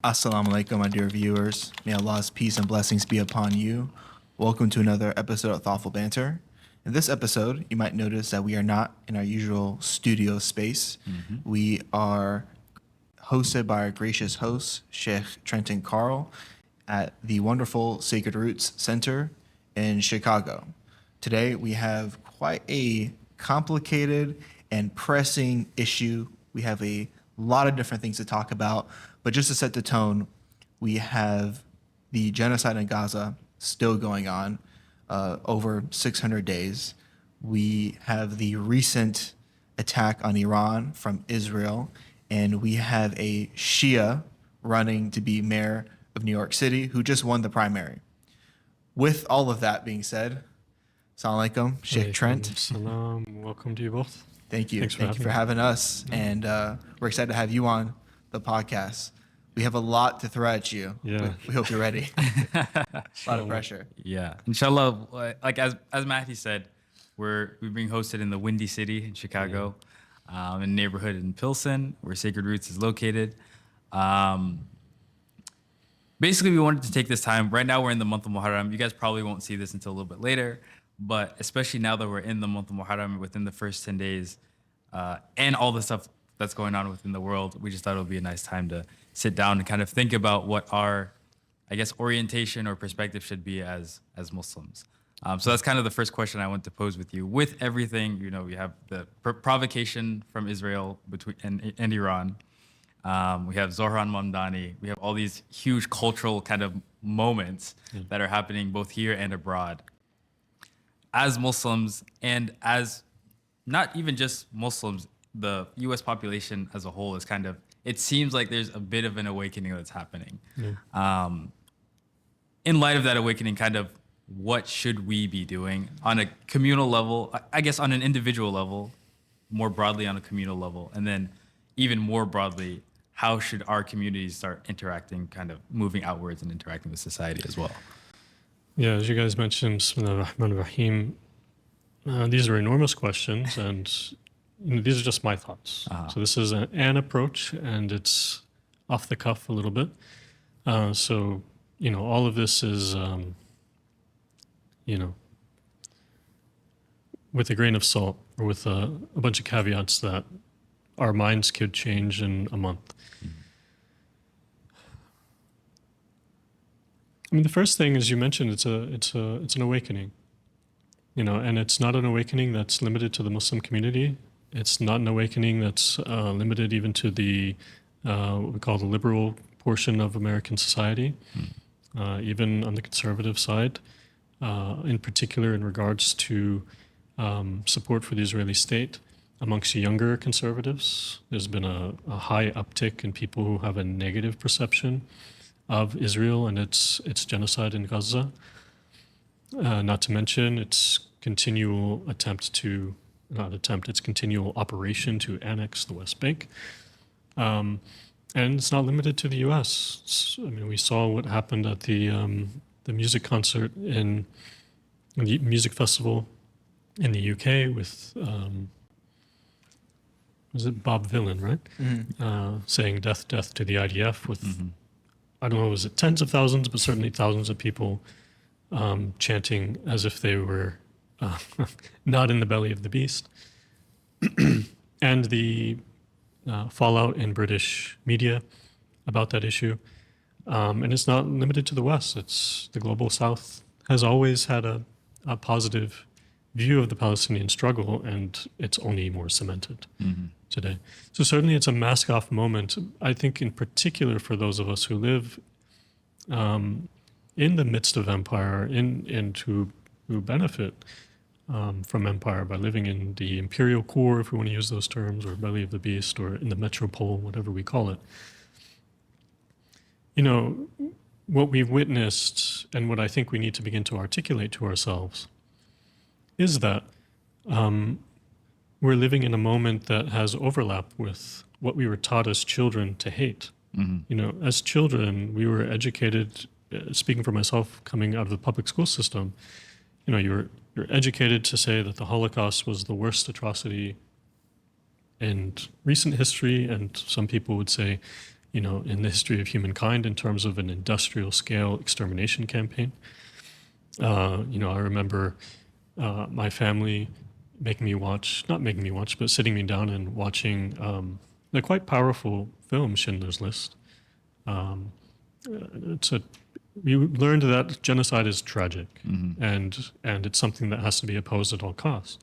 Assalamu alaikum, my dear viewers. May Allah's peace and blessings be upon you. Welcome to another episode of Thoughtful Banter. In this episode, you might notice that we are not in our usual studio space. We are hosted by our gracious host, Shaykh Trenton Carl, at the wonderful Sacred Roots Center in Chicago. Today, we have quite a complicated and pressing issue. We have a lot of different things to talk about, but just to set the tone, we have the genocide in Gaza still going on, over 600 days. We have the recent attack on Iran from Israel, and we have a Shia running to be mayor of New York City who just won the primary. With all of that being said, Assalamu alaikum, Sheikh Trent. Salam. Welcome to you both. Thank you. Thanks Thank you for having us. And we're excited to have you on the podcast. We have a lot to throw at you. Yeah. We hope you're ready. A lot of pressure. Yeah. Inshallah, like as Matthew said, we're being hosted in the Windy City in Chicago, in a neighborhood in Pilsen, where Sacred Roots is located. Basically, we wanted to take this time. Right now, we're in the month of Muharram. You guys probably won't see this until a little bit later, but especially now that we're in the month of Muharram, within the first 10 days, and all the stuff that's going on within the world, we just thought it would be a nice time to sit down and kind of think about what our, I guess, orientation or perspective should be as Muslims. So that's kind of the first question I want to pose with you. With everything, we have the provocation from Israel and Iran. We have Zohran Mamdani. We have all these huge cultural kind of moments that are happening both here and abroad. As Muslims, and as not even just Muslims, the U.S. population as a whole is kind of, it seems like there's a bit of an awakening that's happening. In light of that awakening, kind of what should we be doing on a communal level, I guess on an individual level, more broadly on a communal level, and then even more broadly, how should our communities start interacting, kind of moving outwards and interacting with society as well? Yeah, as you guys mentioned, Bismillah ar-Rahman ar-Rahim, these are enormous questions, and these are just my thoughts. So this is an approach, and it's off the cuff a little bit. So, all of this is, with a grain of salt, or with a bunch of caveats that our minds could change in a month. I mean, the first thing, as you mentioned, it's an awakening, and it's not an awakening that's limited to the Muslim community. It's not an awakening that's limited even to the what we call the liberal portion of American society, even on the conservative side, in particular in regards to support for the Israeli state. Amongst younger conservatives, there's been a high uptick in people who have a negative perception of Israel and its genocide in Gaza. Not to mention its continual its continual operation to annex the West Bank. And it's not limited to the U.S. We saw what happened at the music concert in the music festival in the UK with, was it Bob Dylan, right? Saying death to the IDF with, I don't know, was it tens of thousands, but certainly thousands of people chanting as if they were not in the belly of the beast. And the fallout in British media about that issue. And it's not limited to the West. It's the global South has always had a positive view of the Palestinian struggle, and it's only more cemented today. So certainly it's a mask-off moment, I think, in particular for those of us who live in the midst of empire and who benefit from empire by living in the imperial core, if we want to use those terms, or belly of the beast, or in the metropole, whatever we call it. What we've witnessed, and what I think we need to begin to articulate to ourselves, is that we're living in a moment that has overlap with what we were taught as children to hate. As children, we were educated, speaking for myself, coming out of the public school system, you're educated to say that the Holocaust was the worst atrocity in recent history, and some people would say in the history of humankind in terms of an industrial scale extermination campaign. I remember my family not making me watch, but sitting me down and watching the quite powerful film Schindler's List. We learned that genocide is tragic, and it's something that has to be opposed at all costs.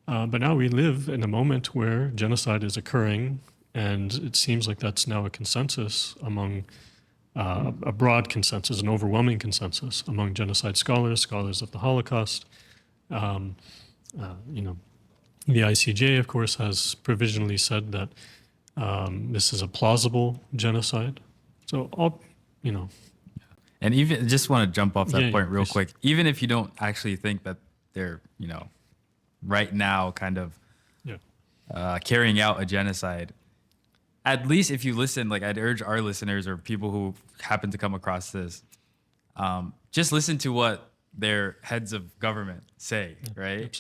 But now we live in a moment where genocide is occurring, and it seems like that's now a consensus among a broad consensus, an overwhelming consensus among genocide scholars of the Holocaust. The ICJ, of course, has provisionally said that this is a plausible genocide. So And even just want to jump off that Yeah, point real please. quick. Even if you don't actually think that they're, right now kind of yeah, carrying out a genocide, at least if you listen, like I'd urge our listeners or people who happen to come across this, just listen to what their heads of government say, right?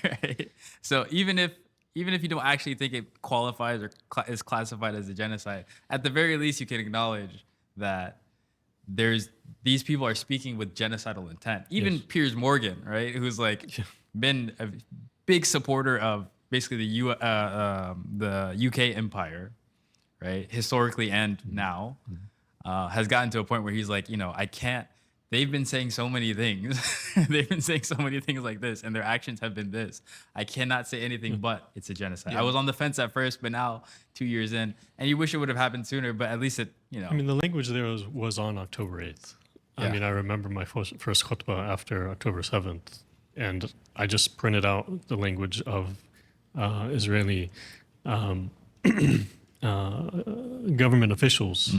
Right? So even if you don't actually think it qualifies or is classified as a genocide, at the very least you can acknowledge that these people are speaking with genocidal intent. Even Yes. Piers Morgan, right, who's been a big supporter of basically the UK empire, right, historically and now, has gotten to a point where he's like, I can't. They've been saying so many things. They've been saying so many things like this, and their actions have been this. I cannot say anything but it's a genocide. Yeah. I was on the fence at first, but now 2 years in, and you wish it would have happened sooner, but at least it. I mean, the language there was on October 8th. I Yeah. mean, I remember my first khutbah after October 7th, and I just printed out the language of Israeli government officials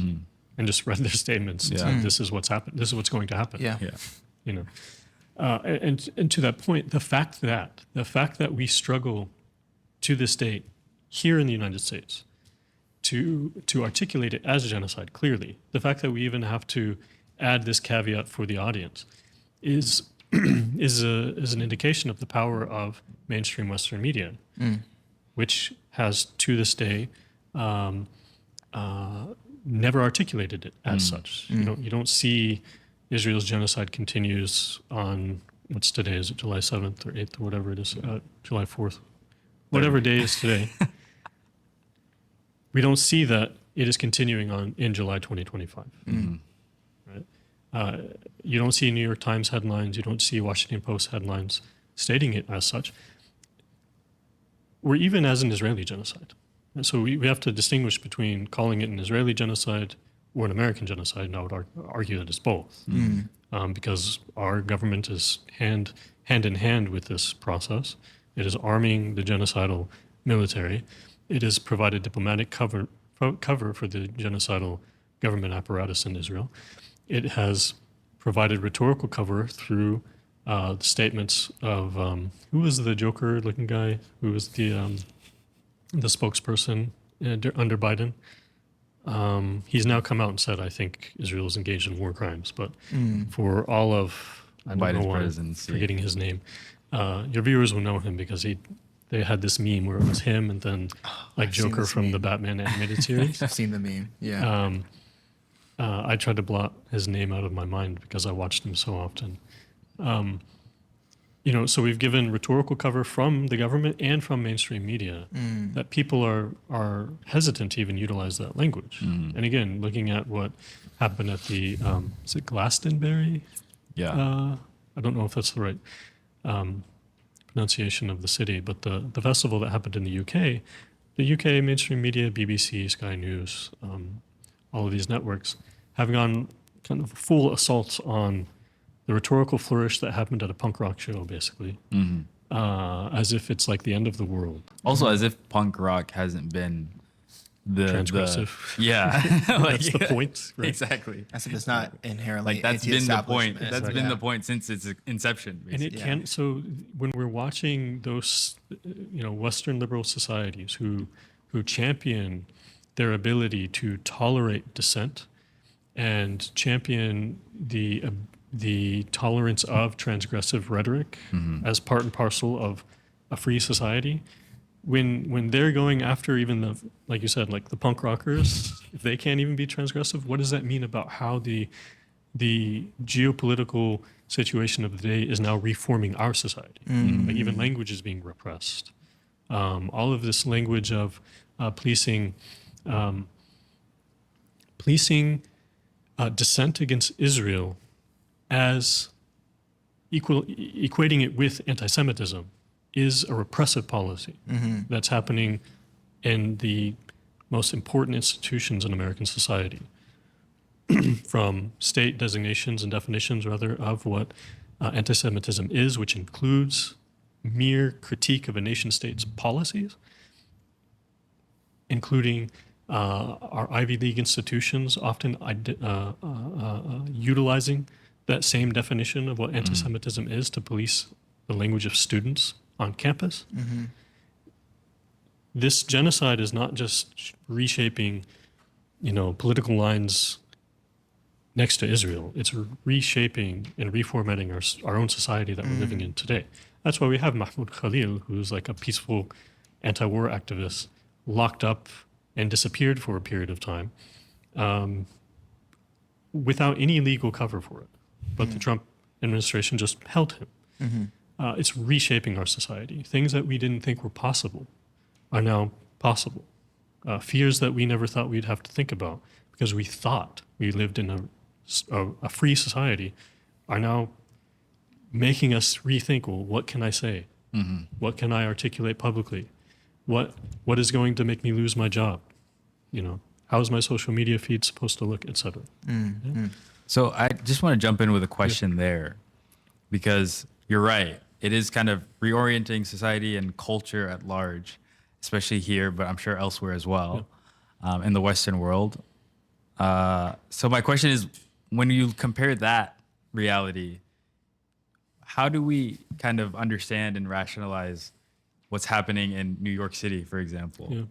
and just read their statements and said, this is what's happened. This is what's going to happen. Yeah. Yeah. And to that point, the fact that we struggle to this date here in the United States to articulate it as genocide clearly, the fact that we even have to add this caveat for the audience is is an indication of the power of mainstream Western media, which has to this day never articulated it as such. You don't see Israel's genocide continues on what's today? Is it July 7th or 8th or whatever it is? July 4th, whatever day is today. We don't see that it is continuing on in July 2025. Right? You don't see New York Times headlines. You don't see Washington Post headlines stating it as such, or even as an Israeli genocide. And so we have to distinguish between calling it an Israeli genocide or an American genocide, and I would argue that it's both, because our government is hand in hand with this process. It is arming the genocidal military. It has provided diplomatic cover for the genocidal government apparatus in Israel. It has provided rhetorical cover through the statements of who was the Joker-looking guy? Who was the spokesperson under Biden? He's now come out and said, I think Israel is engaged in war crimes. But for all of, I don't Biden's know why I'm presidency. forgetting his name, your viewers will know him because they had this meme where it was him and then like I've seen Joker this from the meme. Batman animated series. I've seen the meme. Yeah. I tried to blot his name out of my mind because I watched him so often. So we've given rhetorical cover from the government and from mainstream media that people are hesitant to even utilize that language. And again, looking at what happened at the, is it Glastonbury? Yeah. I don't know if that's the right pronunciation of the city, but the festival that happened in the UK mainstream media, BBC, Sky News, all of these networks have gone kind of full assault on the rhetorical flourish that happened at a punk rock show, basically, as if it's like the end of the world. Also, as if punk rock hasn't been the Transgressive. Yeah, That's the point, right? Exactly. I said it's not inherently Like that's been the point. anti-establishment. That's been Yeah. the point since its inception. And it basically. can. So when we're watching those, Western liberal societies who champion their ability to tolerate dissent and champion the tolerance of transgressive rhetoric as part and parcel of a free society, when they're going after even the, like you said, like the punk rockers, if they can't even be transgressive, what does that mean about how the geopolitical situation of the day is now reforming our society? Like even language is being repressed. All of this language of policing dissent against Israel as equating it with anti-Semitism is a repressive policy that's happening in the most important institutions in American society, from state designations and definitions, rather, of what anti-Semitism is, which includes mere critique of a nation-state's policies, including our Ivy League institutions often utilizing that same definition of what anti-Semitism is to police the language of students on campus. This genocide is not just reshaping, political lines next to Israel. It's reshaping and reformatting our own society that we're living in today. That's why we have Mahmoud Khalil, who's like a peaceful anti-war activist, locked up and disappeared for a period of time without any legal cover for it. But the Trump administration just held him. It's reshaping our society. Things that we didn't think were possible are now possible. Fears that we never thought we'd have to think about because we thought we lived in a free society are now making us rethink, well, what can I say? What can I articulate publicly? What is going to make me lose my job? How is my social media feed supposed to look, et cetera? So I just want to jump in with a question there, because you're right. It is kind of reorienting society and culture at large, especially here, but I'm sure elsewhere as well, in the Western world. So my question is, when you compare that reality, how do we kind of understand and rationalize what's happening in New York City, for example,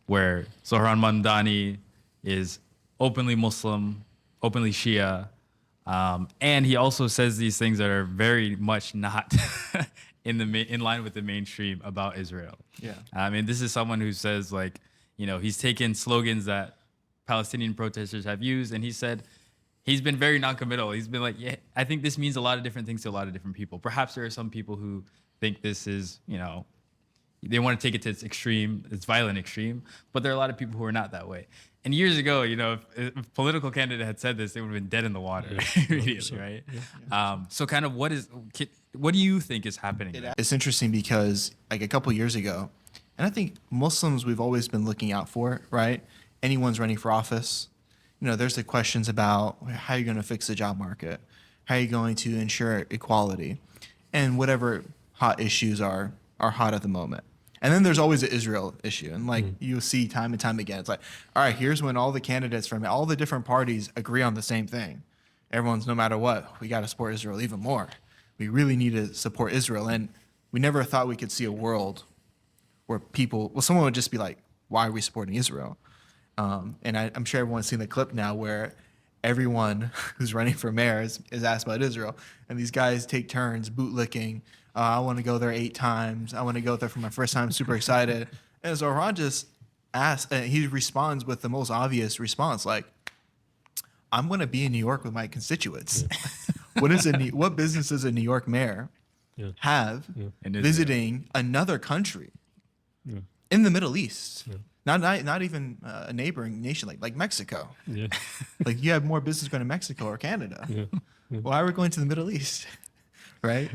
where Zohran Mamdani is openly Muslim, openly Shia, and he also says these things that are very much not in line with the mainstream about Israel. I mean, this is someone who says, like, he's taken slogans that Palestinian protesters have used, and he said he's been very non-committal. He's been like, yeah, I think this means a lot of different things to a lot of different people. Perhaps there are some people who think this is, they want to take it to its extreme, its violent extreme, but there are a lot of people who are not that way. And years ago, if a political candidate had said this, they would have been dead in the water immediately, right? So kind of what do you think is happening? It's interesting because like a couple years ago, and I think Muslims we've always been looking out for, right? Anyone's running for office, there's the questions about how you're going to fix the job market, how are you going to ensure equality, and whatever hot issues are hot at the moment. And then there's always the Israel issue. And like you'll see time and time again, it's like, all right, here's when all the candidates from all the different parties agree on the same thing. Everyone's, no matter what, we got to support Israel even more. We really need to support Israel. And we never thought we could see a world where someone would just be like, why are we supporting Israel? And I'm sure everyone's seen the clip now where everyone who's running for mayor is asked about Israel. And these guys take turns bootlicking. I want to go there 8 times. I want to go there for my first time. Super excited. And Zohran just asks, and he responds with the most obvious response, like, I'm going to be in New York with my constituents. What business does a New York mayor have visiting another country in the Middle East? Not even a neighboring nation like Mexico. Like you have more business going to Mexico or Canada. Why are we going to the Middle East? Right?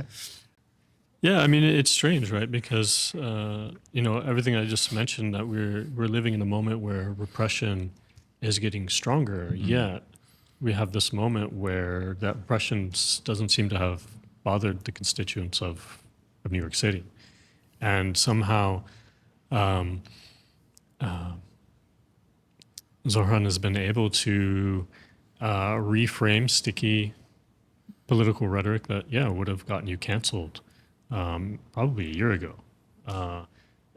Yeah, I mean, it's strange, right? Because, everything I just mentioned, that we're living in a moment where repression is getting stronger, yet we have this moment where that repression doesn't seem to have bothered the constituents of New York City. And somehow Zohran has been able to reframe sticky political rhetoric that, would have gotten you canceled probably a year ago.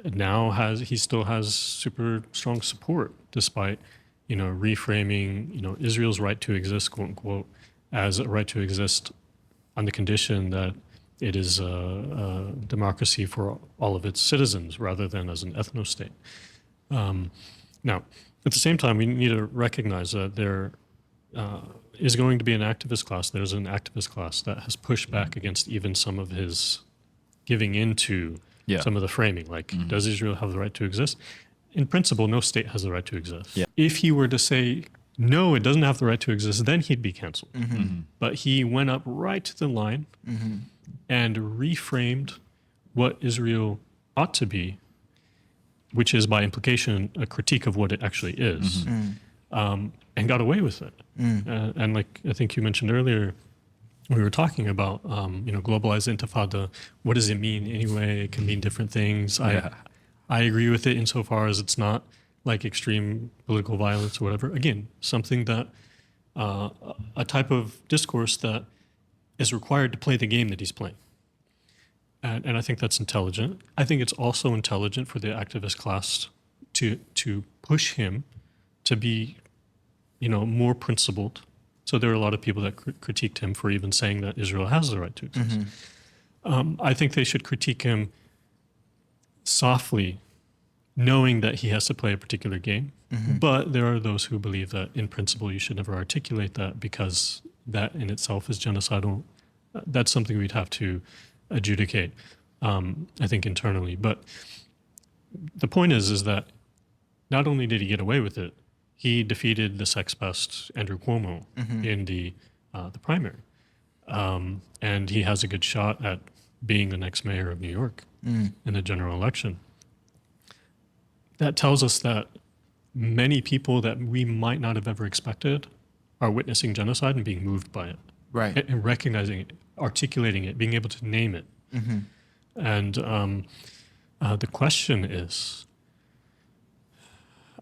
Now he still has super strong support, despite reframing Israel's right to exist, quote unquote, as a right to exist on the condition that it is a democracy for all of its citizens rather than as an ethno-state. Now, at the same time, we need to recognize that there is going to be an activist class. There's an activist class that has pushed back against even some of his giving into some of the framing. Like, does Israel have the right to exist? In principle, no state has the right to exist. Yeah. If he were to say, no, it doesn't have the right to exist, then he'd be canceled. But he went up right to the line and reframed what Israel ought to be, which is by implication a critique of what it actually is, and got away with it. And like I think you mentioned earlier, we were talking about globalized intifada. What does it mean anyway? It can mean different things. I agree with it insofar as it's not like extreme political violence or whatever. Again, something that a type of discourse that is required to play the game that he's playing. And I think that's intelligent. I think it's also intelligent for the activist class to push him to be, more principled. So there are a lot of people that critiqued him for even saying that Israel has the right to exist. I think they should critique him softly, knowing that he has to play a particular game. But there are those who believe that in principle you should never articulate that because that in itself is genocidal. That's something we'd have to adjudicate, I think, internally. But the point is that not only did he get away with it, he defeated the sex pest Andrew Cuomo in the primary. And he has a good shot at being the next mayor of New York in the general election. That tells us that many people that we might not have ever expected are witnessing genocide and being moved by it. Right. And recognizing it, articulating it, being able to name it. And the question is,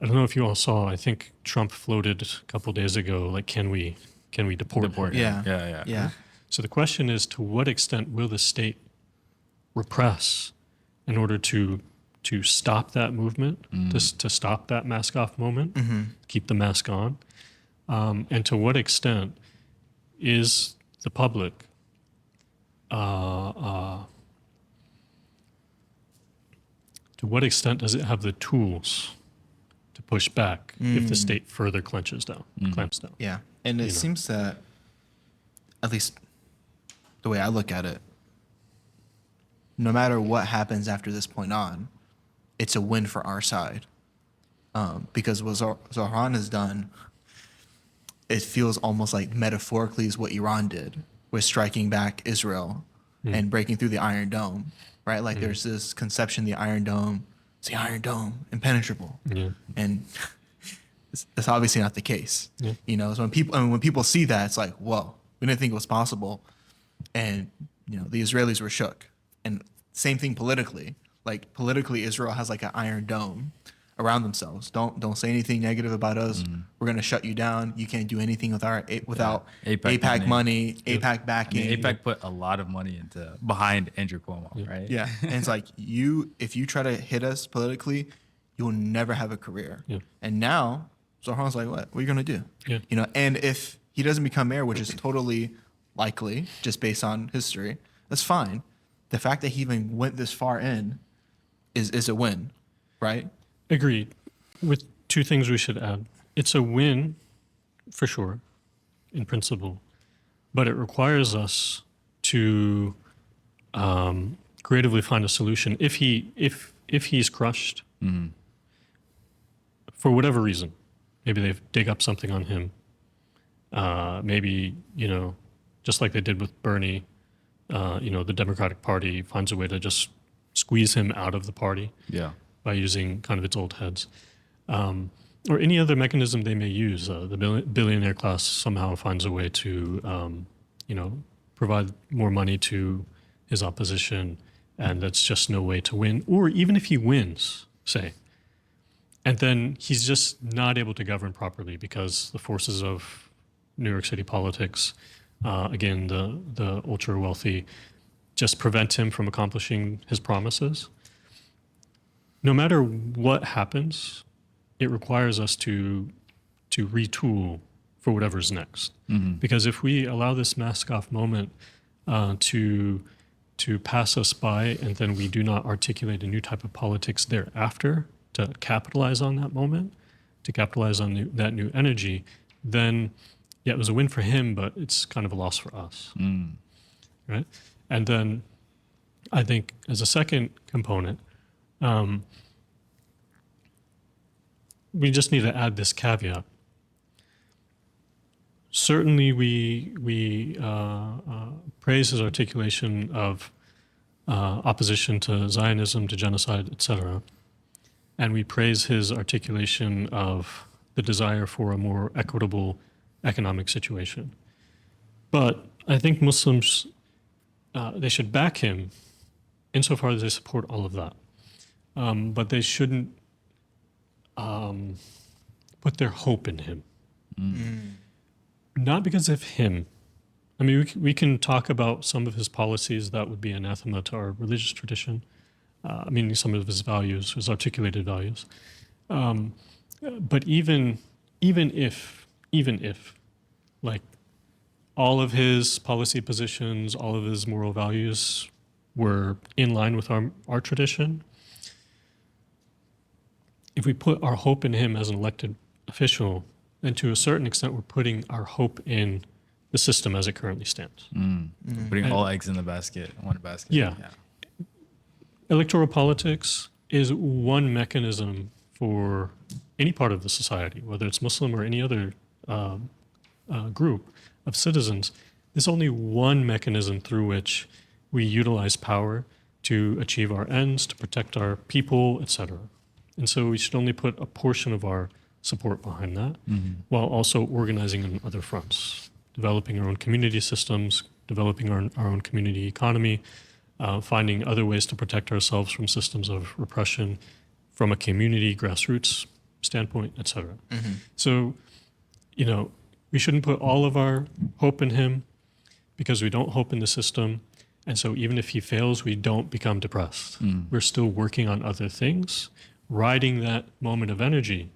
I don't know if you all saw, I think Trump floated a couple days ago, like, can we deport him? Yeah. So the question is, to what extent will the state repress in order to stop that movement, to stop that mask off moment, keep the mask on? And to what extent is the public to what extent does it have the tools to push back if the state further clamps down? Yeah. And it seems that, at least the way I look at it, no matter what happens after this point on, it's a win for our side. Because what Zohran has done, it feels almost like metaphorically is what Iran did with striking back Israel and breaking through the Iron Dome, right? Like there's this conception, the Iron Dome, it's the Iron Dome, impenetrable. And that's obviously not the case. So when people see that, it's like, whoa, we didn't think it was possible. And, the Israelis were shook. And same thing politically. Like politically, Israel has like an Iron Dome around themselves. Don't say anything negative about us. We're gonna shut you down. You can't do anything without APAC money, APAC backing. I mean, APAC put a lot of money behind Andrew Cuomo, right? Yeah, and it's like if you try to hit us politically, you will never have a career. And now Zohran's like, what are you gonna do? And if he doesn't become mayor, which is totally likely just based on history, that's fine. The fact that he even went this far in is a win, right? Agreed. With two things we should add. It's a win, for sure, in principle, but it requires us to creatively find a solution. If he's crushed, for whatever reason, maybe they dig up something on him. Maybe just like they did with Bernie, the Democratic Party finds a way to just squeeze him out of the party. By using kind of its old heads, or any other mechanism they may use. The billionaire class somehow finds a way to, provide more money to his opposition, and that's just no way to win. Or even if he wins, say, and then he's just not able to govern properly because the forces of New York City politics, again, the ultra wealthy, just prevent him from accomplishing his promises. No matter what happens, it requires us to retool for whatever's next. Because if we allow this mask off moment to to pass us by, and then we do not articulate a new type of politics thereafter to capitalize on that moment, to capitalize on that new energy, then yeah, it was a win for him, but it's kind of a loss for us, right? And then I think as a second component, we just need to add this caveat. Certainly, we praise his articulation of opposition to Zionism, to genocide, etc., and we praise his articulation of the desire for a more equitable economic situation. But I think Muslims, they should back him insofar as they support all of that. But they shouldn't put their hope in him. Not because of him. I mean, we can talk about some of his policies that would be anathema to our religious tradition. I mean, some of his values, his articulated values. But even if, like, all of his policy positions, all of his moral values were in line with our tradition, if we put our hope in him as an elected official, then to a certain extent we're putting our hope in the system as it currently stands. Putting all eggs in the basket, one basket. Yeah. Electoral politics is one mechanism for any part of the society, whether it's Muslim or any other group of citizens. There's only one mechanism through which we utilize power to achieve our ends, to protect our people, etc. And so we should only put a portion of our support behind that, while also organizing on other fronts, developing our own community systems, developing our own community economy, finding other ways to protect ourselves from systems of repression from a community grassroots standpoint, etc. So, we shouldn't put all of our hope in him because we don't hope in the system. And so even if he fails, we don't become depressed. We're still working on other things, riding that moment of energy,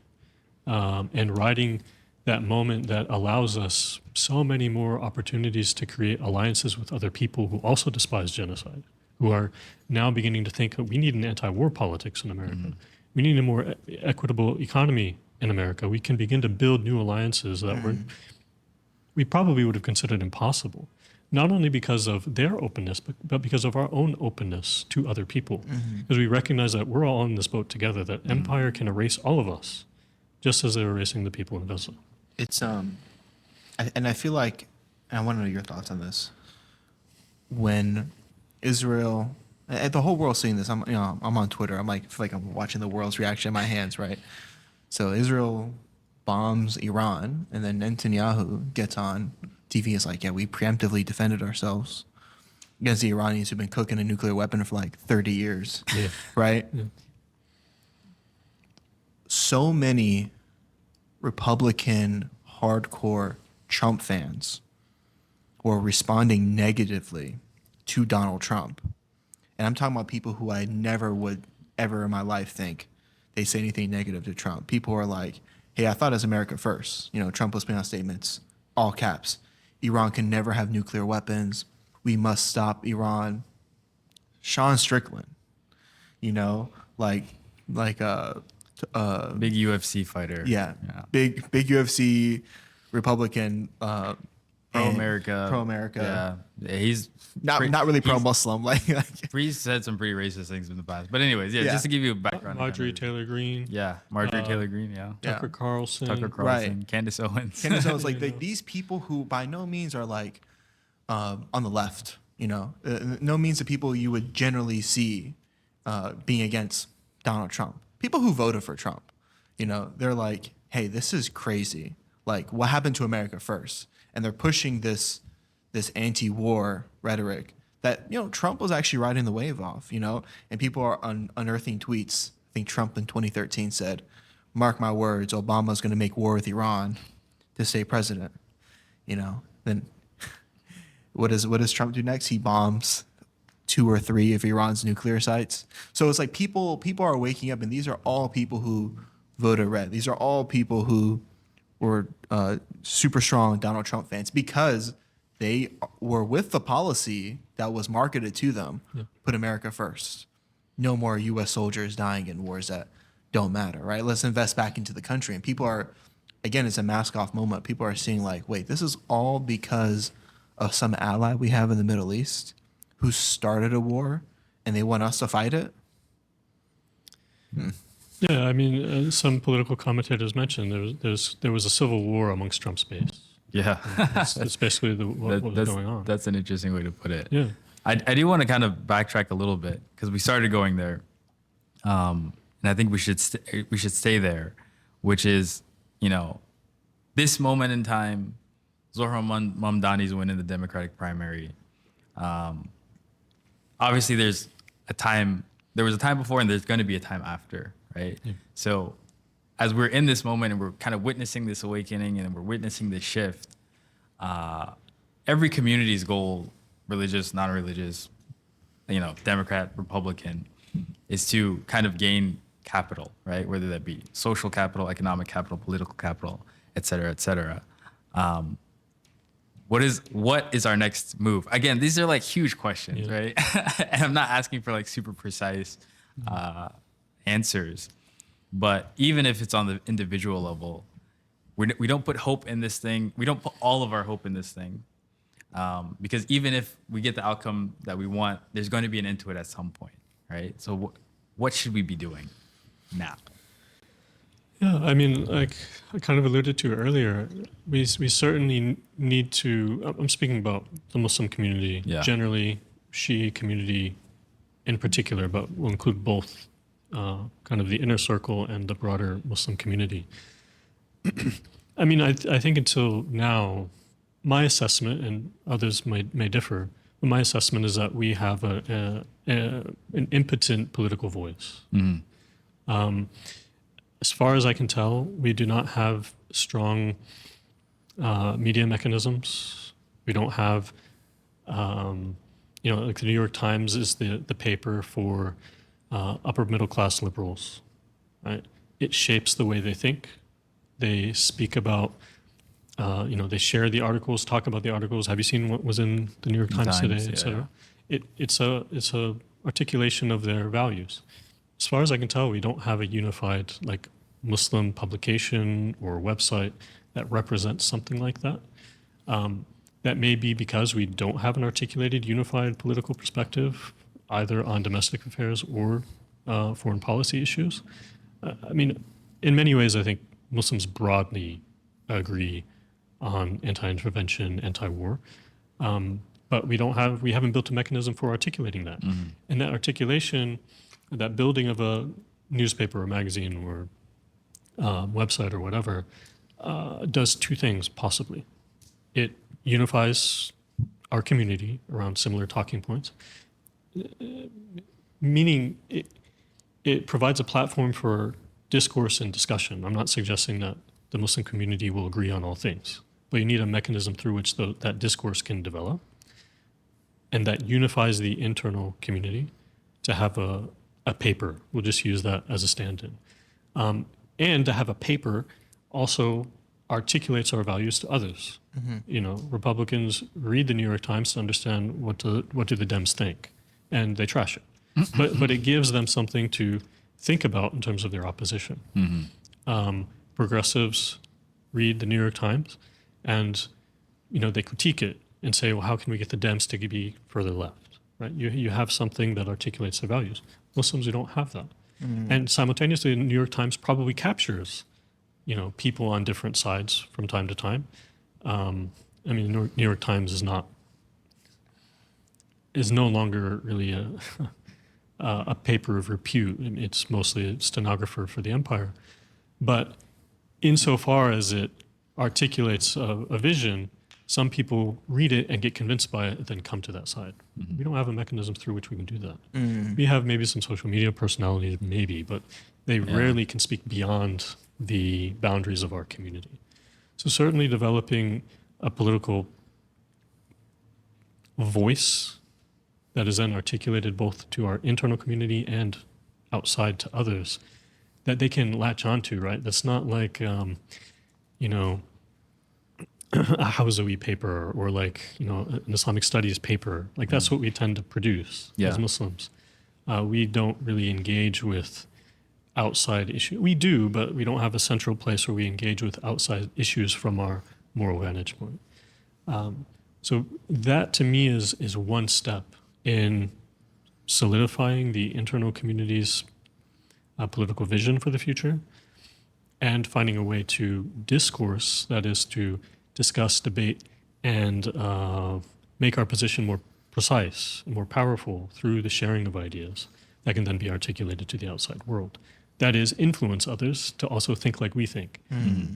and riding that moment that allows us so many more opportunities to create alliances with other people who also despise genocide, who are now beginning to think that we need an anti-war politics in America. We need a more equitable economy in America. We can begin to build new alliances that we probably would have considered impossible, not only because of their openness, but because of our own openness to other people. Because we recognize that we're all in this boat together, that empire can erase all of us, just as they're erasing the people in Gaza. It's and I feel like, and I want to know your thoughts on this. When Israel, and the whole world's seeing this. I'm on Twitter. I feel like I'm watching the world's reaction in my hands, right? So Israel bombs Iran, and then Netanyahu gets on TV. Is like, yeah, we preemptively defended ourselves against the Iranians who've been cooking a nuclear weapon for like 30 years, right? Yeah. So many Republican hardcore Trump fans were responding negatively to Donald Trump. And I'm talking about people who I never would ever in my life think they say anything negative to Trump. People are like, hey, I thought it was America first. Trump was putting out statements, all caps. Iran can never have nuclear weapons. We must stop Iran. Sean Strickland, big UFC fighter. Yeah. Big UFC Republican. Pro-America. Yeah. He's not really pro-Muslim. He's said some pretty racist things in the past. But anyways, just to give you a background. Marjorie Taylor Greene. Yeah, Marjorie Taylor Greene, Tucker Carlson. Right. Candace Owens. Candace Owens, these people who by no means are on the left, no means the people you would generally see being against Donald Trump. People who voted for Trump, they're like, hey, this is crazy. Like, what happened to America first? And they're pushing this anti-war rhetoric that, Trump was actually riding the wave off, and people are unearthing tweets. I think Trump in 2013 said, mark my words, Obama's going to make war with Iran to stay president. Then what does Trump do next? He bombs 2 or 3 of Iran's nuclear sites. So it's like people are waking up, and these are all people who voted red. These are all people who were super strong Donald Trump fans because they were with the policy that was marketed to them, put America first. No more U.S. soldiers dying in wars that don't matter, right? Let's invest back into the country. And people are, again, it's a mask off moment. People are seeing like, wait, this is all because of some ally we have in the Middle East who started a war and they want us to fight it. Yeah, I mean, some political commentators mentioned there was a civil war amongst Trump's base. Yeah. That's basically what was going on. That's an interesting way to put it. Yeah. I do want to kind of backtrack a little bit because we started going there, and I think we should stay there, which is, you know, this moment in time, Zohran Mamdani's winning the Democratic primary. Obviously, there was a time before, and there's going to be a time after, right? Yeah. So, as we're in this moment and we're kind of witnessing this awakening and we're witnessing this shift, every community's goal, religious, non-religious, you know, Democrat, Republican, is to kind of gain capital, right? Whether that be social capital, economic capital, political capital, et cetera, et cetera. What is our next move? Again, these are like huge questions, right? And I'm not asking for like super precise answers, but even if it's on the individual level, we don't put hope in this thing. We don't put all of our hope in this thing. Because even if we get the outcome that we want, there's going to be an end to it at some point, right? So what should we be doing now? Yeah, I mean, like I kind of alluded to earlier, we certainly need to, I'm speaking about the Muslim community, generally, Shi'i community in particular, but we'll include both kind of the inner circle and the broader Muslim community. I mean, I think until now, my assessment, and others may differ, but my assessment is that we have an impotent political voice. Mm-hmm. As far as I can tell, we do not have strong media mechanisms. We don't have, like the New York Times is the paper for upper middle class liberals, right? It shapes the way they think. They speak about, they share the articles, talk about the articles. Have you seen what was in the New York Times today, et cetera? It's a articulation of their values. As far as I can tell, we don't have a unified like Muslim publication or website that represents something like that. That may be because we don't have an articulated, unified political perspective, either on domestic affairs or foreign policy issues. I mean, in many ways, I think Muslims broadly agree on anti-intervention, anti-war, but we haven't built a mechanism for articulating that. Mm-hmm. And that articulation, that building of a newspaper or magazine or website or whatever, does two things, possibly. It unifies our community around similar talking points, meaning it provides a platform for discourse and discussion. I'm not suggesting that the Muslim community will agree on all things, but you need a mechanism through which that discourse can develop, and that unifies the internal community to have a paper. We'll just use that as a stand-in. And to have a paper also articulates our values to others. Mm-hmm. You know, Republicans read the New York Times to understand what do the Dems think, and they trash it. but it gives them something to think about in terms of their opposition. Mm-hmm. Progressives read the New York Times, and they critique it and say, well, how can we get the Dems to be further left? Right? You have something that articulates their values. Muslims who don't have that. Mm-hmm. And simultaneously, the New York Times probably captures, people on different sides from time to time. I mean, the New York Times is no longer really a paper of repute. It's mostly a stenographer for the empire. But insofar as it articulates a vision, some people read it and get convinced by it and then come to that side. Mm-hmm. We don't have a mechanism through which we can do that. Mm-hmm. We have maybe some social media personalities, but they rarely can speak beyond the boundaries of our community. So certainly developing a political voice that is then articulated both to our internal community and outside to others that they can latch onto, right? That's not like, a Hawzawi paper or like, an Islamic studies paper. Like that's what we tend to produce Yeah. as Muslims. We don't really engage with outside issues. We do, but we don't have a central place where we engage with outside issues from our moral vantage point. So that to me is one step in solidifying the internal community's political vision for the future and finding a way to discourse, that is to discuss, debate, and make our position more precise, more powerful through the sharing of ideas that can then be articulated to the outside world. That is, influence others to also think like we think,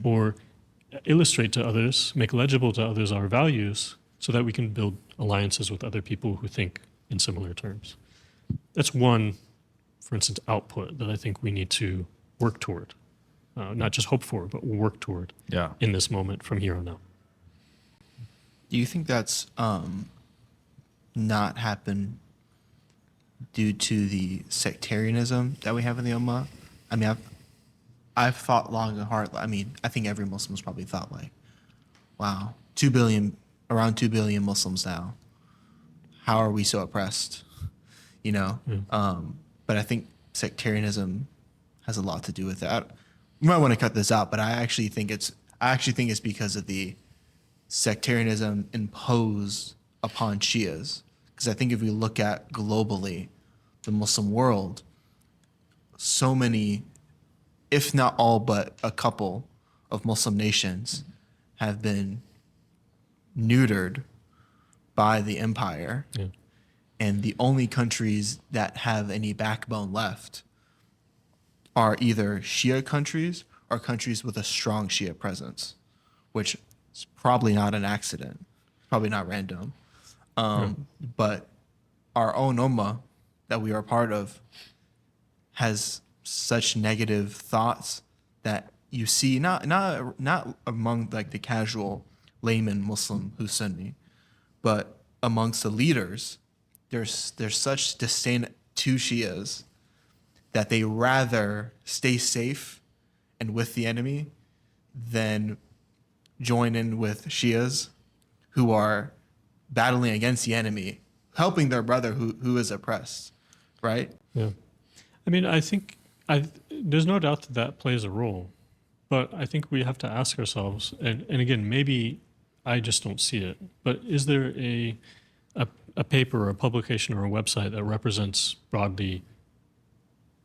or illustrate to others, make legible to others our values so that we can build alliances with other people who think in similar terms. That's one, for instance, output that I think we need to work toward. Not just hope for, but work toward in this moment from here on out. Do you think that's not happened due to the sectarianism that we have in the Ummah? I mean, I've thought long and hard. I mean, I think every Muslim's probably thought like, wow, around 2 billion Muslims now. How are we so oppressed? But I think sectarianism has a lot to do with that. You might want to cut this out, but I actually think it's because of the sectarianism imposed upon Shias. Because I think if we look at globally, the Muslim world, so many, if not all but a couple of Muslim nations have been neutered by the empire. Yeah. And the only countries that have any backbone left are either Shia countries or countries with a strong Shia presence, which is probably not an accident, probably not random. But our own Ummah that we are part of has such negative thoughts that you see not among like the casual layman Muslim who's Sunni, but amongst the leaders. There's such disdain to Shias that they rather stay safe and with the enemy than join in with Shias who are battling against the enemy, helping their brother who is oppressed, right? Yeah. I mean, I think there's no doubt that plays a role, but I think we have to ask ourselves, and again, maybe I just don't see it, but is there a paper or a publication or a website that represents broadly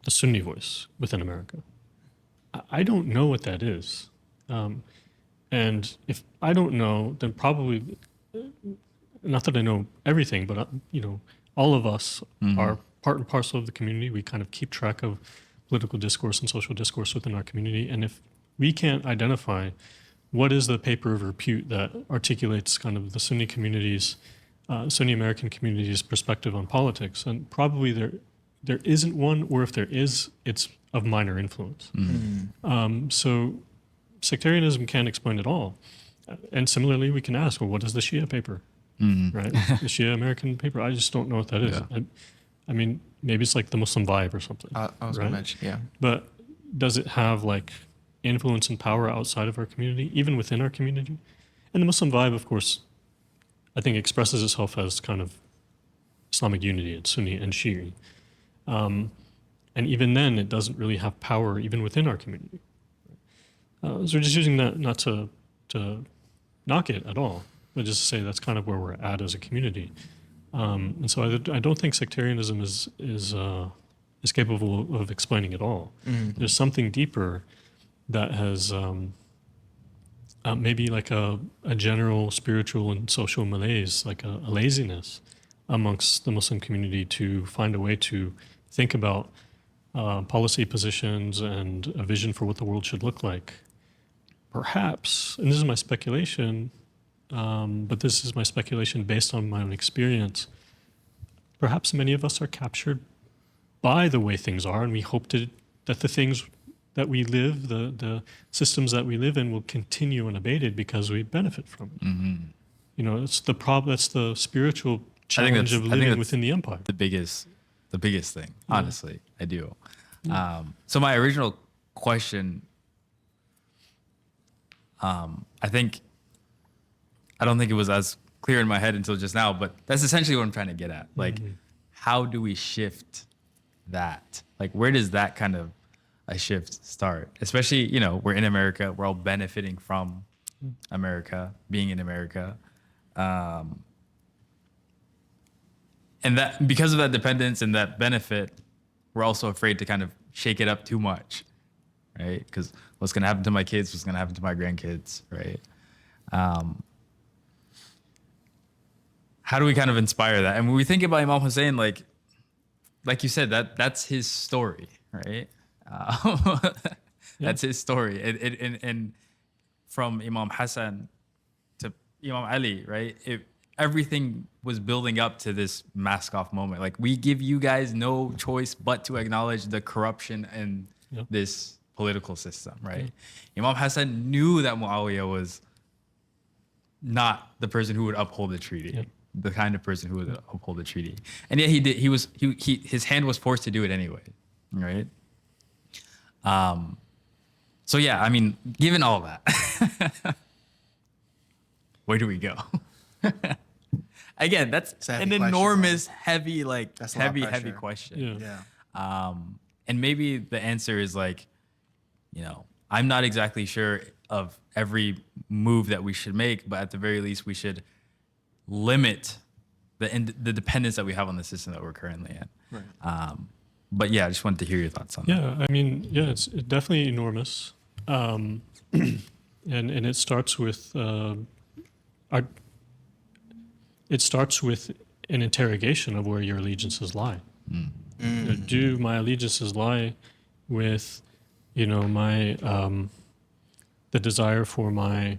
the Sunni voice within America? I don't know what that is. And if I don't know, then probably, not that I know everything, but all of us are part and parcel of the community. We kind of keep track of political discourse and social discourse within our community. And if we can't identify what is the paper of repute that articulates kind of the Sunni community's Sunni American community's perspective on politics, and probably there isn't one, or if there is, it's of minor influence. So sectarianism can't explain it all. And similarly, we can ask, well, what is the Shia paper, right? The Shia American paper? I just don't know what that is. Yeah. I mean, maybe it's like the Muslim vibe or something. I was going to mention, yeah. But does it have like influence and power outside of our community, even within our community? And the Muslim vibe, of course, I think expresses itself as kind of Islamic unity. It's Sunni and Shi'i. And even then, it doesn't really have power even within our community. So we're just using that not to knock it at all, but just to say that's kind of where we're at as a community. And so I don't think sectarianism is capable of explaining it all. There's something deeper that has maybe like a general spiritual and social malaise, like a laziness amongst the Muslim community to find a way to think about policy positions and a vision for what the world should look like. Perhaps, and this is my speculation, but this is my speculation based on my own experience, perhaps many of us are captured by the way things are, and we hope that the things that we live, the systems that we live in will continue unabated because we benefit from it. It's the problem. That's the spiritual challenge of living within the empire. The biggest thing, honestly, I do. So my original question, I think I don't think it was as clear in my head until just now, but that's essentially what I'm trying to get at. Like, how do we shift that? Like, where does that kind of a shift start? Especially, you know, we're in America, we're all benefiting from America, being in America. And that because of that dependence and that benefit, we're also afraid to kind of shake it up too much, right? Because what's going to happen to my kids, what's going to happen to my grandkids, right? How do we kind of inspire that? And when we think about Imam Hussein, like you said, that's his story, right? That's his story. And from Imam Hassan to Imam Ali, right? Everything was building up to this mask off moment. Like, we give you guys no choice but to acknowledge the corruption in this political system, right? Imam Hassan knew that Muawiyah was not the person who would uphold the treaty, the kind of person who would uphold the treaty, and yet he did. His hand was forced to do it anyway, right? So yeah, I mean, given all that, where do we go? Again, that's an enormous, heavy, heavy question. Yeah. And maybe the answer is like, you know, I'm not exactly sure of every move that we should make, but at the very least, we should limit the dependence that we have on the system that we're currently in. Right. But yeah, I just wanted to hear your thoughts on that. Yeah, I mean, it's definitely enormous, and it starts with it starts with an interrogation of where your allegiances lie. You know, do my allegiances lie with, you know, my the desire for my,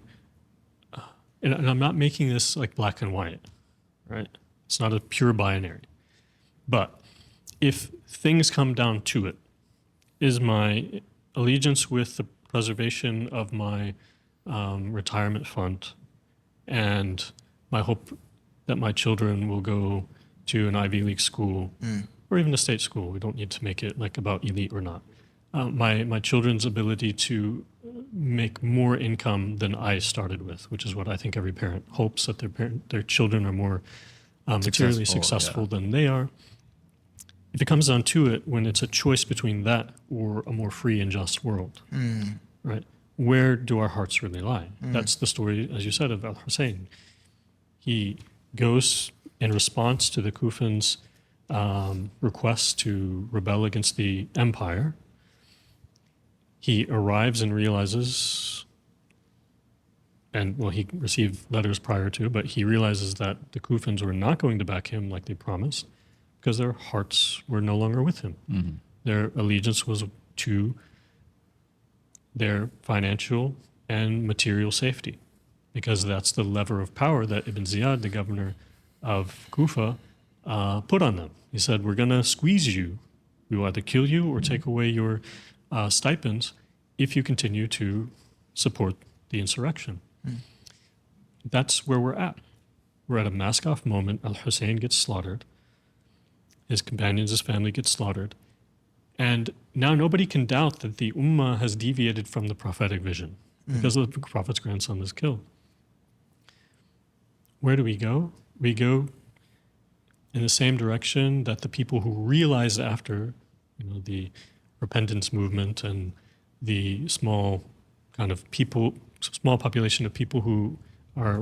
and I'm not making this like black and white, right? It's not a pure binary, but if things come down to it, is my allegiance with the preservation of my retirement fund and my hope that my children will go to an Ivy League school or even a state school. We don't need to make it like about elite or not. My children's ability to make more income than I started with, which is what I think every parent hopes, that their children are more materially successful than they are. If it comes down to it, when it's a choice between that or a more free and just world, right? Where do our hearts really lie? That's the story, as you said, of Al-Hussein. He goes in response to the Kufans' request to rebel against the empire. He arrives and realizes, and well, he received letters prior to, but he realizes that the Kufans were not going to back him like they promised because their hearts were no longer with him. Their allegiance was to their financial and material safety, because that's the lever of power that Ibn Ziyad, the governor of Kufa, put on them. He said, we're going to squeeze you. We will either kill you or take away your stipends if you continue to support the insurrection. That's where we're at. We're at a mask-off moment. Al-Hussein gets slaughtered. His companions, his family gets slaughtered. And now nobody can doubt that the Ummah has deviated from the prophetic vision because the Prophet's grandson is killed. Where do we go? We go in the same direction that the people who realized after, you know, the repentance movement and the small population of people who are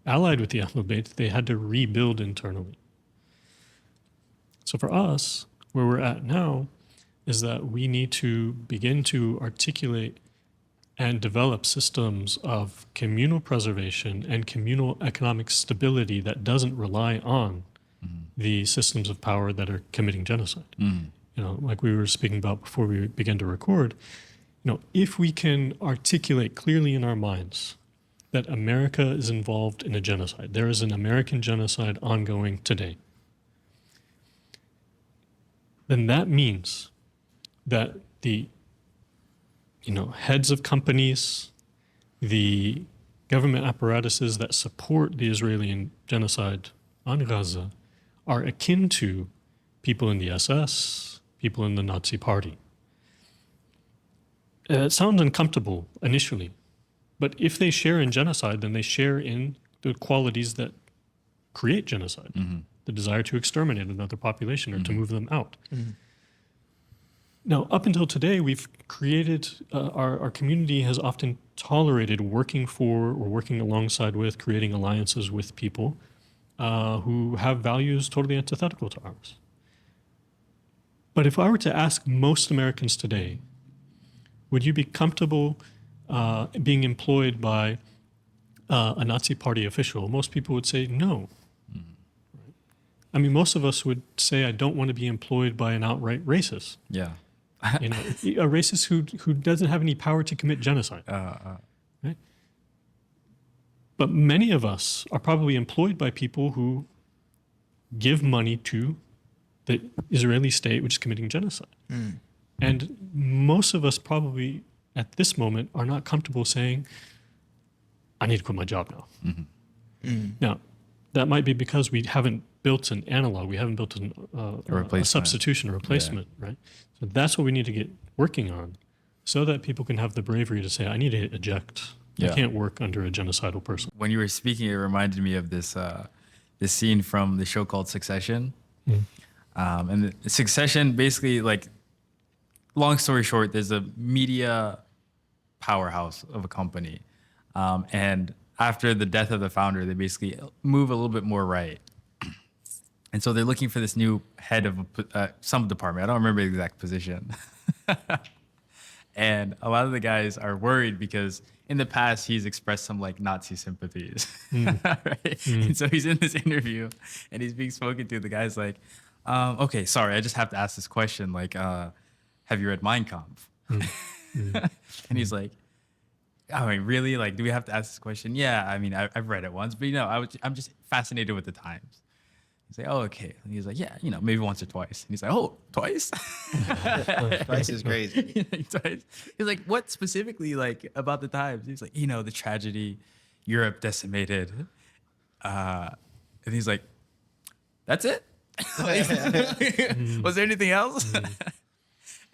allied with the Ahlul Bayt, they had to rebuild internally. So for us, where we're at now is that we need to begin to articulate and develop systems of communal preservation and communal economic stability that doesn't rely on the systems of power that are committing genocide. You know, like we were speaking about before we began to record, you know, if we can articulate clearly in our minds that America is involved in a genocide, there is an American genocide ongoing today, then that means that the, you know, heads of companies, the government apparatuses that support the Israeli genocide on Gaza are akin to people in the SS, people in the Nazi Party. It sounds uncomfortable initially, but if they share in genocide, then they share in the qualities that create genocide, the desire to exterminate another population or to move them out. Now, up until today, we've created, our community has often tolerated working for or working alongside with, creating alliances with people who have values totally antithetical to ours. But if I were to ask most Americans today, would you be comfortable being employed by a Nazi Party official? Most people would say no. I mean, most of us would say, I don't want to be employed by an outright racist. Yeah. You know, a racist who doesn't have any power to commit genocide. Right? But many of us are probably employed by people who give money to the Israeli state, which is committing genocide. And most of us probably, at this moment, are not comfortable saying, I need to quit my job now. Now, that might be because we haven't built an analog, we haven't built a substitution, a replacement, right? So that's what we need to get working on so that people can have the bravery to say, I need to eject. I can't work under a genocidal person. When you were speaking, it reminded me of this scene from the show called Succession. And the Succession, basically, like, long story short, there's a media powerhouse of a company. And after the death of the founder, they basically move a little bit more right. And so they're looking for this new head of some department. I don't remember the exact position. And a lot of the guys are worried because in the past, he's expressed some like Nazi sympathies. Right? And so he's in this interview and he's being spoken to. The guy's like, okay, sorry, I just have to ask this question. Like, have you read Mein Kampf? And he's like, I mean, really? Like, do we have to ask this question? Yeah, I mean, I've read it once, but you know, I'm just fascinated with the times. He's like, oh, okay. And he's like, yeah, you know, maybe once or twice. And he's like, oh, twice? Twice is crazy. Twice. He's like, what specifically, like, about the times? He's like, you know, the tragedy, Europe decimated. And he's like, that's it? Was there anything else?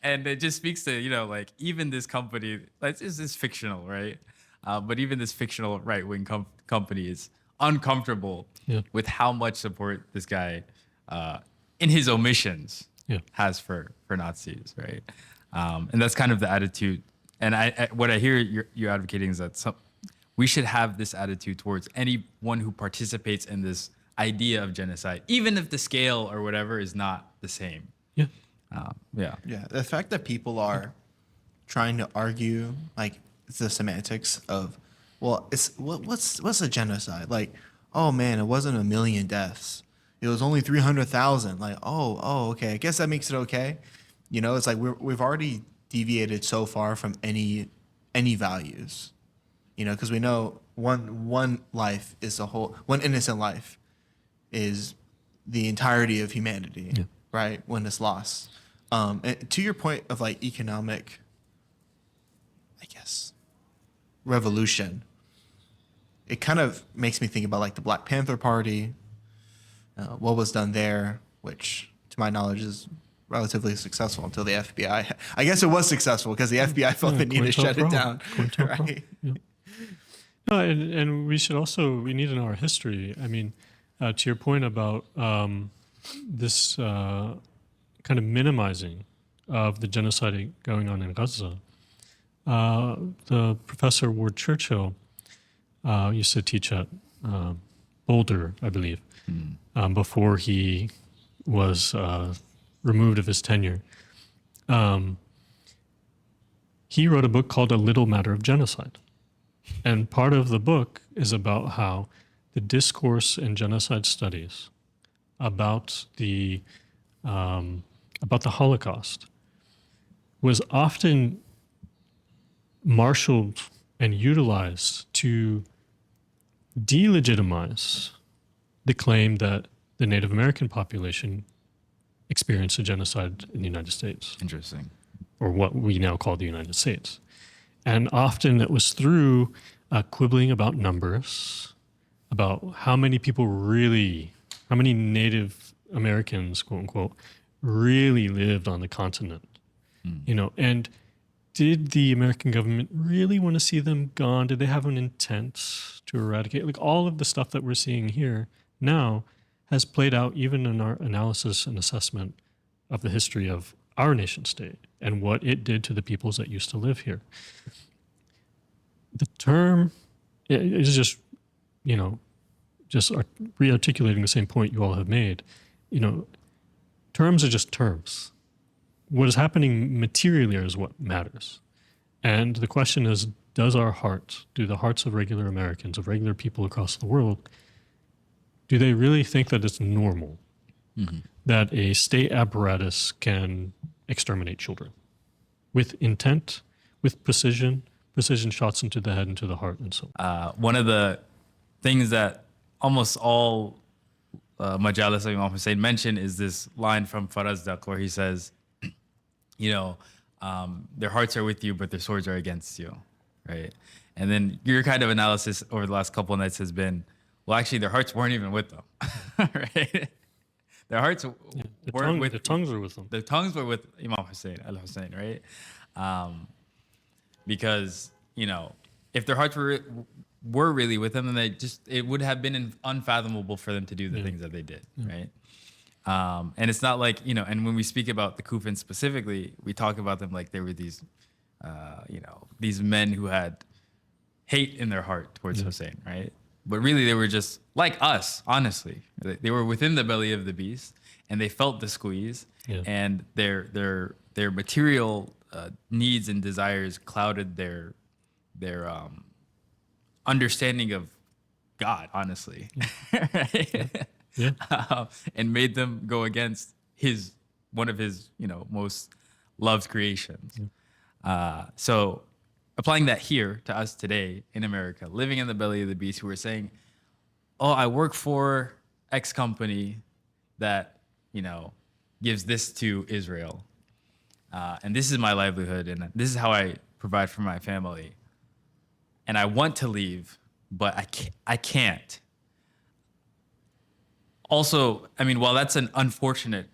And it just speaks to, you know, like, even this company, like, this is fictional, right? But even this fictional right-wing company is uncomfortable with how much support this guy, in his omissions, has for Nazis, right? And that's kind of the attitude. And what I hear you're advocating is that we should have this attitude towards anyone who participates in this idea of genocide, even if the scale or whatever is not the same. Yeah. The fact that people are trying to argue like the semantics of, well, it's what's a genocide? Like, oh man, it wasn't 1 million deaths. It was only 300,000. Like, oh, okay. I guess that makes it okay. You know, it's like we've already deviated so far from any values. You know, because we know one life is one innocent life is the entirety of humanity, right? When it's lost. And to your point of like economic, I guess, revolution, it kind of makes me think about like the Black Panther Party, what was done there, which to my knowledge is relatively successful until the FBI. I guess it was successful because the FBI felt the need to shut it down. Right? No, and we need to know our history. I mean, to your point about this kind of minimizing of the genocide going on in Gaza, the Professor Ward Churchill used to teach at Boulder, I believe, before he was removed of his tenure. He wrote a book called A Little Matter of Genocide. And part of the book is about how the discourse in genocide studies about the Holocaust was often marshaled and utilized to delegitimize the claim that the Native American population experienced a genocide in the United States. Interesting. Or what we now call the United States. And often it was through quibbling about numbers, about how many Native Americans, quote unquote, really lived on the continent. You know, and did the American government really want to see them gone? Did they have an intent to eradicate? Like all of the stuff that we're seeing here now has played out even in our analysis and assessment of the history of our nation state and what it did to the peoples that used to live here. The term is just, re-articulating the same point you all have made. Terms are just terms. What is happening materially is what matters. And the question is, do the hearts of regular Americans, of regular people across the world, do they really think that it's normal that a state apparatus can exterminate children with intent, with precision shots into the head, into the heart, and so on? One of the things that almost all Majalis of Imam Hussein mention is this line from Farazdaq where he says, their hearts are with you, but their swords are against you, right? And then your kind of analysis over the last couple of nights has been, well, actually, their hearts weren't even with them, right? Their hearts weren't with the tongues were with them. The tongues were with Imam Hussein, al-Hussein, right? Because, if their hearts were really with them, then it would have been unfathomable for them to do the things that they did, right? And it's not like, and when we speak about the Kufans specifically, we talk about them like they were these, these men who had hate in their heart towards Hussein, right? But really they were just like us, honestly. They were within the belly of the beast and they felt the squeeze and their material needs and desires clouded their understanding of God, honestly. Right? And made them go against one of his most loved creations. So applying that here to us today in America, living in the belly of the beast, who are saying, oh, I work for X company that gives this to Israel, and this is my livelihood, and this is how I provide for my family, and I want to leave, but I can't. Also, I mean, while that's an unfortunate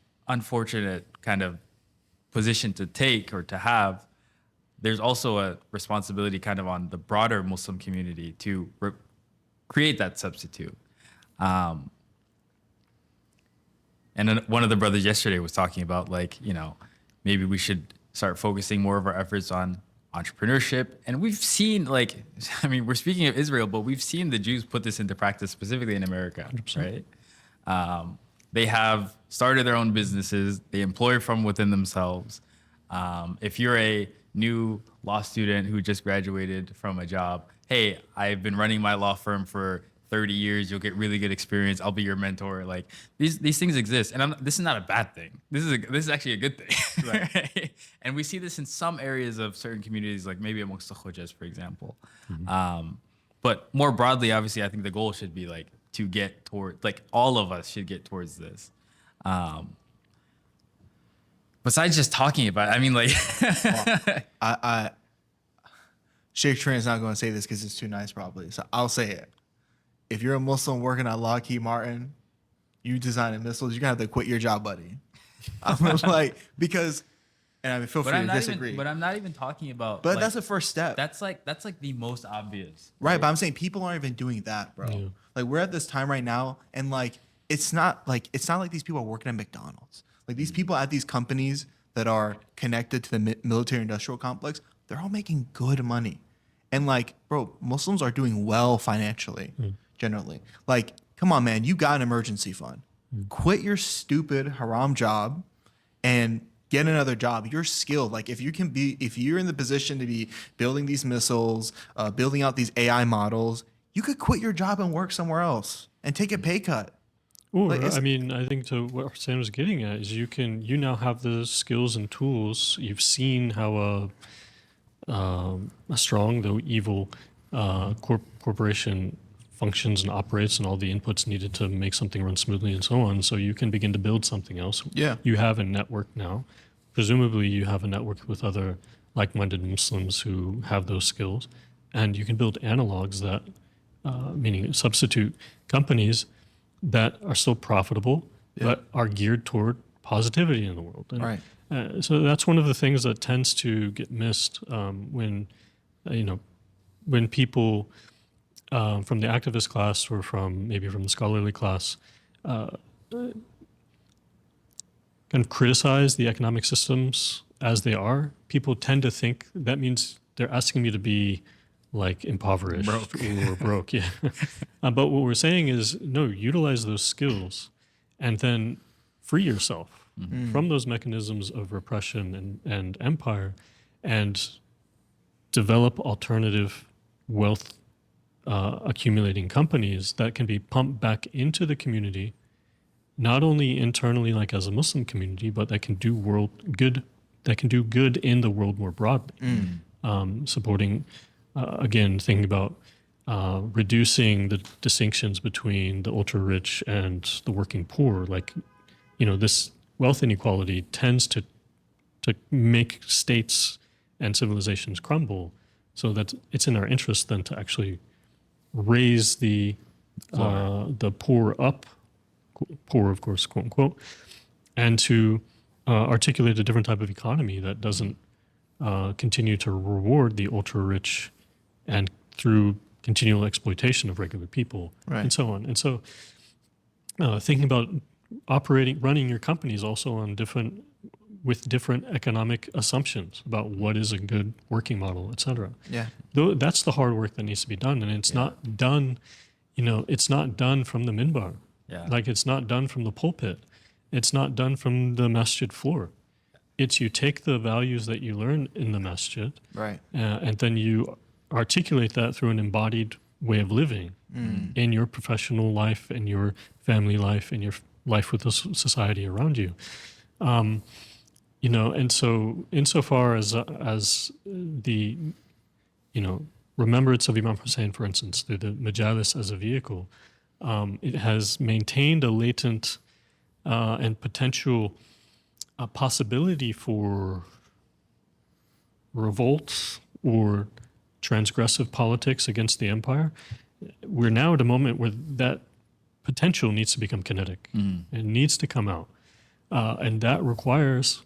kind of position to take or to have, there's also a responsibility kind of on the broader Muslim community to create that substitute. And then one of the brothers yesterday was talking about maybe we should start focusing more of our efforts on entrepreneurship. And we've seen we're speaking of Israel, but we've seen the Jews put this into practice specifically in America, 100%. Right? They have started their own businesses. They employ from within themselves. If you're a new law student who just graduated from a job, hey, I've been running my law firm for 30 years. You'll get really good experience. I'll be your mentor. Like these things exist, and this is not a bad thing. This is actually a good thing, right? And we see this in some areas of certain communities, like maybe amongst the Khojas, for example. But more broadly, obviously, I think the goal should be to get toward, all of us should get towards this. Besides just talking about it, I mean, well, Shaykh Trent's not going to say this because it's too nice, probably. So I'll say it. If you're a Muslim working at Lockheed Martin, you designing missiles, you're going to have to quit your job, buddy. Because, and I mean, feel free to disagree. But I'm not even talking about. But that's the first step. That's the most obvious. Right, but I'm saying people aren't even doing that, bro. Yeah. We're at this time right now, and it's not like these people are working at McDonald's. These people at these companies that are connected to the military-industrial complex, they're all making good money. And bro, Muslims are doing well financially, generally. Come on, man, you got an emergency fund. Quit your stupid haram job and get another job. You're skilled. If you're in the position to be building these missiles, building out these AI models, you could quit your job and work somewhere else and take a pay cut. Or, I think to what Hussein was getting at is you now have the skills and tools. You've seen how a strong though evil corporation functions and operates, and all the inputs needed to make something run smoothly and so on. So you can begin to build something else. Yeah. You have a network now. Presumably you have a network with other like-minded Muslims who have those skills, and you can build analogs that, meaning substitute companies that are still profitable, but are geared toward positivity in the world. And, right. So that's one of the things that tends to get missed when, you know, when people from the activist class or from maybe from the scholarly class kind of criticize the economic systems as they are. People tend to think that means they're asking me to be like impoverished or broke. Yeah. But what we're saying is, no, utilize those skills and then free yourself from those mechanisms of repression and empire and develop alternative wealth accumulating companies that can be pumped back into the community, not only internally like as a Muslim community, but that can do good in the world more broadly. Supporting, again, thinking about reducing the distinctions between the ultra rich and the working poor. Like, you know, this wealth inequality tends to make states and civilizations crumble, so that it's in our interest then to actually raise the poor up, poor of course, quote unquote, and to articulate a different type of economy that doesn't continue to reward the ultra rich and through continual exploitation of regular people and so on. And so thinking about running your companies also on with different economic assumptions about what is a good working model, et cetera. Yeah. Though that's the hard work that needs to be done. And it's not done, you know, it's not done from the minbar. Yeah. Like it's not done from the pulpit. It's not done from the masjid floor. It's you take the values that you learn in the masjid, Right. and then you articulate that through an embodied way of living in your professional life, in your family life, in your life with the society around you. You know, and so insofar as the, you know, remembrance of Imam Hussein, for instance, through the majalis as a vehicle, it has maintained a latent and potential possibility for revolt or transgressive politics against the empire. We're now at a moment where that potential needs to become kinetic. It needs to come out. And that requires,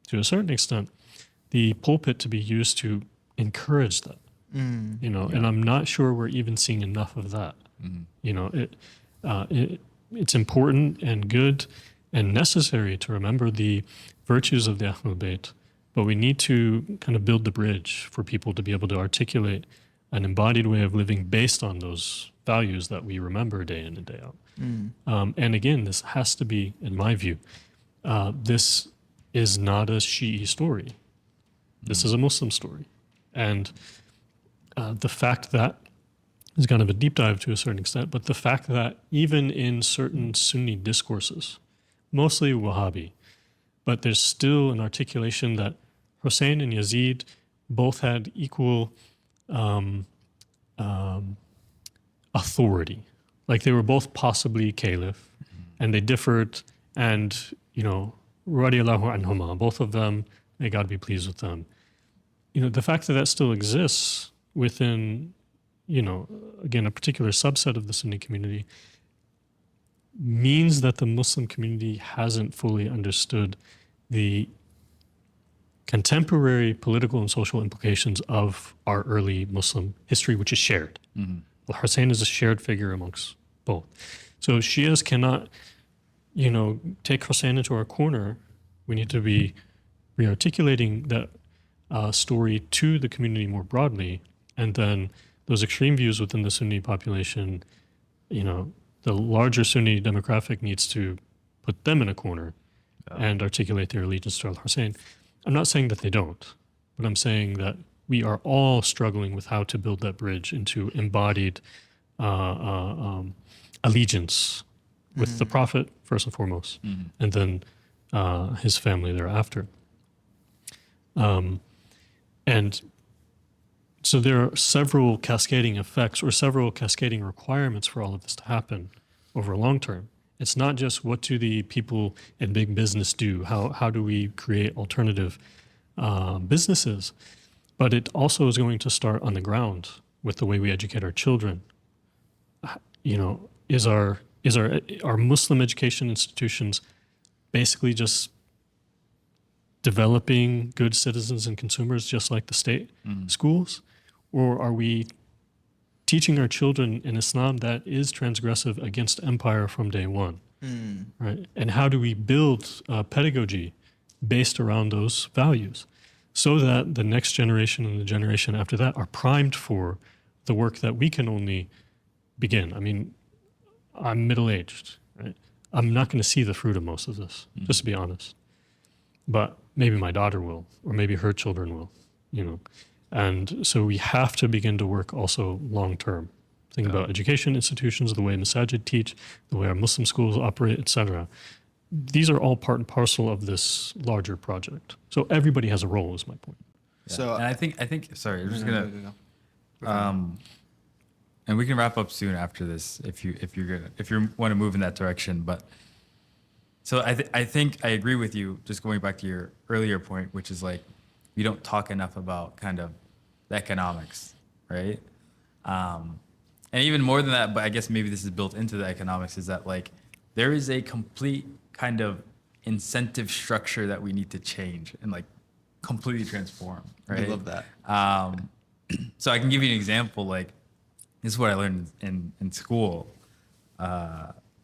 to a certain extent, the pulpit to be used to encourage that. You know, and I'm not sure we're even seeing enough of that. You know, it's important and good and necessary to remember the virtues of the Ahlul Bayt, but we need to kind of build the bridge for people to be able to articulate an embodied way of living based on those values that we remember day in and day out. And again, this has to be, in my view, this is not a Shi'i story. This is a Muslim story. And the fact that is kind of a deep dive to a certain extent, but the fact that even in certain Sunni discourses, mostly Wahhabi, but there's still an articulation that Hussein and Yazid both had equal authority. Like they were both possibly caliph, and they differed, and, you know, radiyallahu anhuma, both of them, may God be pleased with them. You know, the fact that that still exists within, you know, again, a particular subset of the Sunni community means that the Muslim community hasn't fully understood the contemporary political and social implications of our early Muslim history, which is shared. Al-Hussein is a shared figure amongst both. So Shias cannot, you know, take Hussein into our corner. We need to be re-articulating that story to the community more broadly, and then those extreme views within the Sunni population, you know, the larger Sunni demographic needs to put them in a corner and articulate their allegiance to Al-Hussein. I'm not saying that they don't, but I'm saying that we are all struggling with how to build that bridge into embodied allegiance with the Prophet, first and foremost, and then his family thereafter. And so there are several cascading effects or several cascading requirements for all of this to happen over a long term. It's not just what do the people in big business do, how do we create alternative businesses, but it also is going to start on the ground with the way we educate our children. You know, are Muslim education institutions basically just developing good citizens and consumers just like the state schools? Or are we teaching our children in Islam that is transgressive against empire from day one? Right? And how do we build pedagogy based around those values so that the next generation and the generation after that are primed for the work that we can only begin? I mean, I'm middle-aged, right? I'm not going to see the fruit of most of this, just to be honest. But maybe my daughter will, or maybe her children will, you know. And so we have to begin to work also long-term. Think about education institutions, the way Masajid teach, the way our Muslim schools operate, etc. These are all part and parcel of this larger project. So everybody has a role, is my point. Yeah. So and I think sorry, I'm just gonna go. and we can wrap up soon after this if you want to move in that direction. But so I think I agree with you. Just going back to your earlier point, which is like we don't talk enough about kind of the economics, right? And even more than that, but I guess maybe this is built into the economics, is that like there is a complete kind of incentive structure that we need to change and like completely transform, right? I love that. So I can give you an example. Like this is what I learned in school: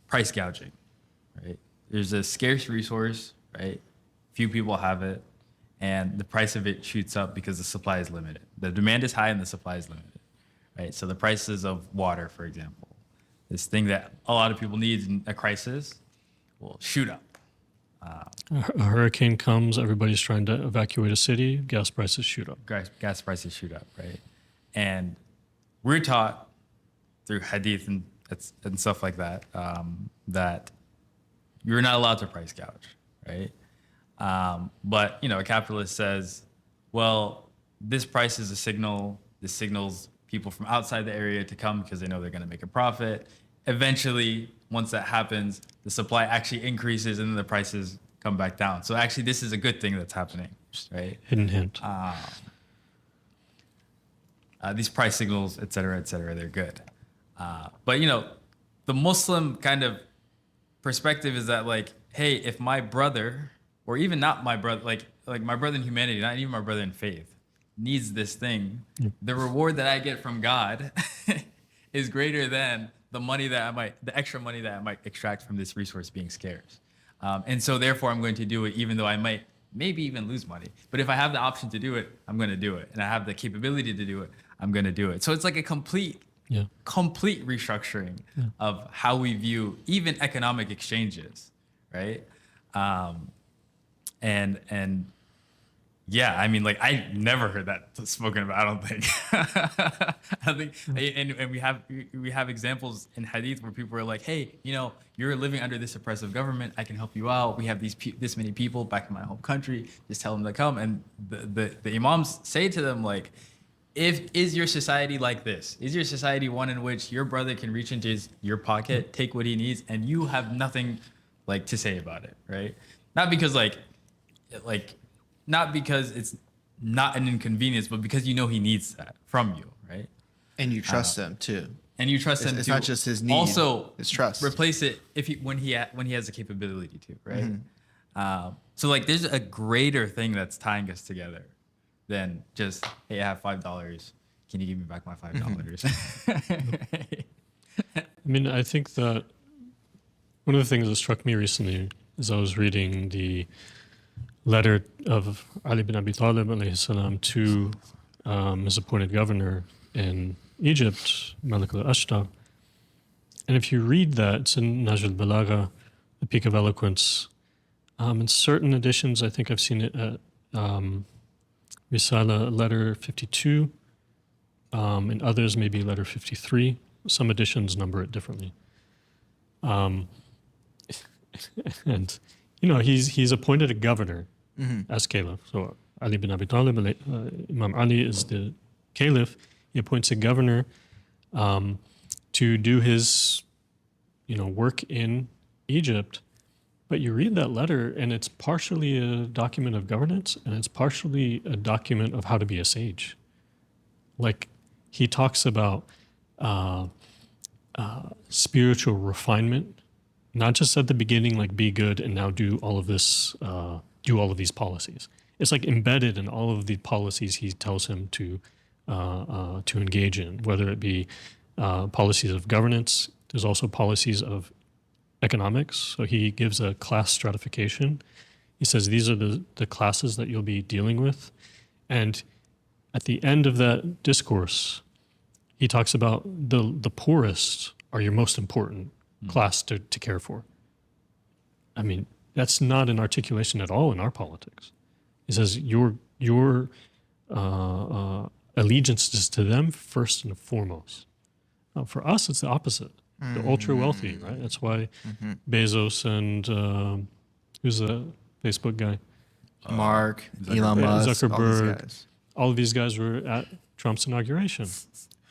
price gouging, right? There's a scarce resource, right? Few people have it, and the price of it shoots up because the supply is limited. The demand is high and the supply is limited. Right, so the prices of water, for example, this thing that a lot of people need in a crisis, will shoot up. A hurricane comes, everybody's trying to evacuate a city, gas prices shoot up. Gas prices shoot up, right? And we're taught through hadith and stuff like that, that you're not allowed to price gouge, right? But you know, a capitalist says, well, this price is a signal. This signals people from outside the area to come because they know they're going to make a profit. Eventually, once that happens, the supply actually increases and then the prices come back down. So actually, this is a good thing that's happening, right? Hidden hint. These price signals, et cetera, they're good. But you know, the Muslim kind of perspective is that like, hey, if my brother, or even not my brother, like my brother in humanity, not even my brother in faith, needs this thing, the reward that I get from God is greater than the extra money that I might extract from this resource being scarce. And so therefore I'm going to do it even though I might maybe even lose money. But if I have the option to do it, I'm going to do it. And I have the capability to do it, I'm going to do it. So it's like a complete restructuring of how we view even economic exchanges, right? And yeah, I mean, like I never heard that spoken about. I don't think. And we have examples in hadith where people are like, "Hey, you know, you're living under this oppressive government. I can help you out. We have this many people back in my home country. Just tell them to come." And the imams say to them like, "Is your society like this? Is your society one in which your brother can reach into your pocket, take what he needs, and you have nothing like to say about it, right? Not because not because it's not an inconvenience, but because you know he needs that from you, right? And you trust them too. And you trust him It's to not just his need. also it's trust. replace it when he has the capability to, right? So like there's a greater thing that's tying us together than just, hey, I have $5. Can you give me back my $5? I mean, I think that one of the things that struck me recently as I was reading the letter of Ali bin Abi Talib alayhi salam to his appointed governor in Egypt, Malik al-Ashtar. And if you read that, it's in Naj al-Balagha, the Peak of Eloquence. In certain editions, I think I've seen it at Risala letter 52. In others, maybe letter 53. Some editions number it differently. And you know, he's appointed a governor as caliph. So Ali bin Abi Talib, Imam Ali is the caliph. He appoints a governor to do his, work in Egypt. But you read that letter, and it's partially a document of governance, and it's partially a document of how to be a sage. Like, he talks about spiritual refinement, not just at the beginning, like be good and now do all of this do all of these policies. It's like embedded in all of the policies he tells him to engage in, whether it be policies of governance. There's also policies of economics. So he gives a class stratification. He says these are the classes that you'll be dealing with. And at the end of that discourse, he talks about the poorest are your most important class to care for. I mean, that's not an articulation at all in our politics. He says your allegiance is to them first and foremost. For us, it's the opposite. The ultra wealthy, right? That's why Bezos and who's the Facebook guy? Mark, Elon Musk, Zuckerberg, all of these guys were at Trump's inauguration.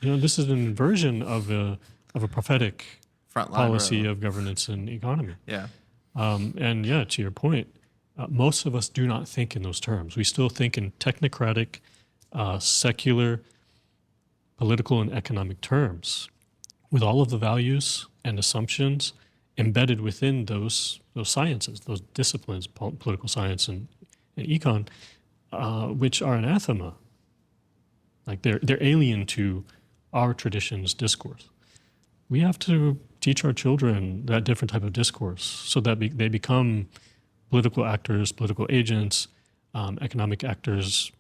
This is an inversion of a prophetic Frontline policy row. of governance and economy. Yeah. And yeah, to your point, most of us do not think in those terms. We still think in technocratic, secular, political, and economic terms, with all of the values and assumptions embedded within those sciences, those disciplines, political science and econ, which are anathema. Like they're alien to our tradition's discourse. We have to teach our children that different type of discourse so that they become political actors, political agents, economic actors,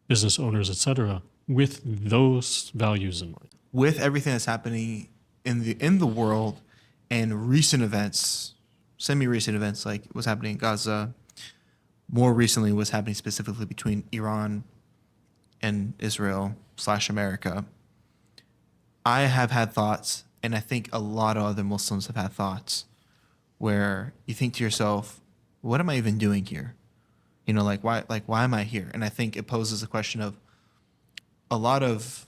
business owners, etc., with those values in mind. With everything that's happening in the world and recent events, semi-recent events like what's happening in Gaza, more recently what's happening specifically between Iran and Israel / America, I have had thoughts, and I think a lot of other Muslims have had thoughts, where you think to yourself, what am I even doing here? Why am I here? And I think it poses a question of a lot of,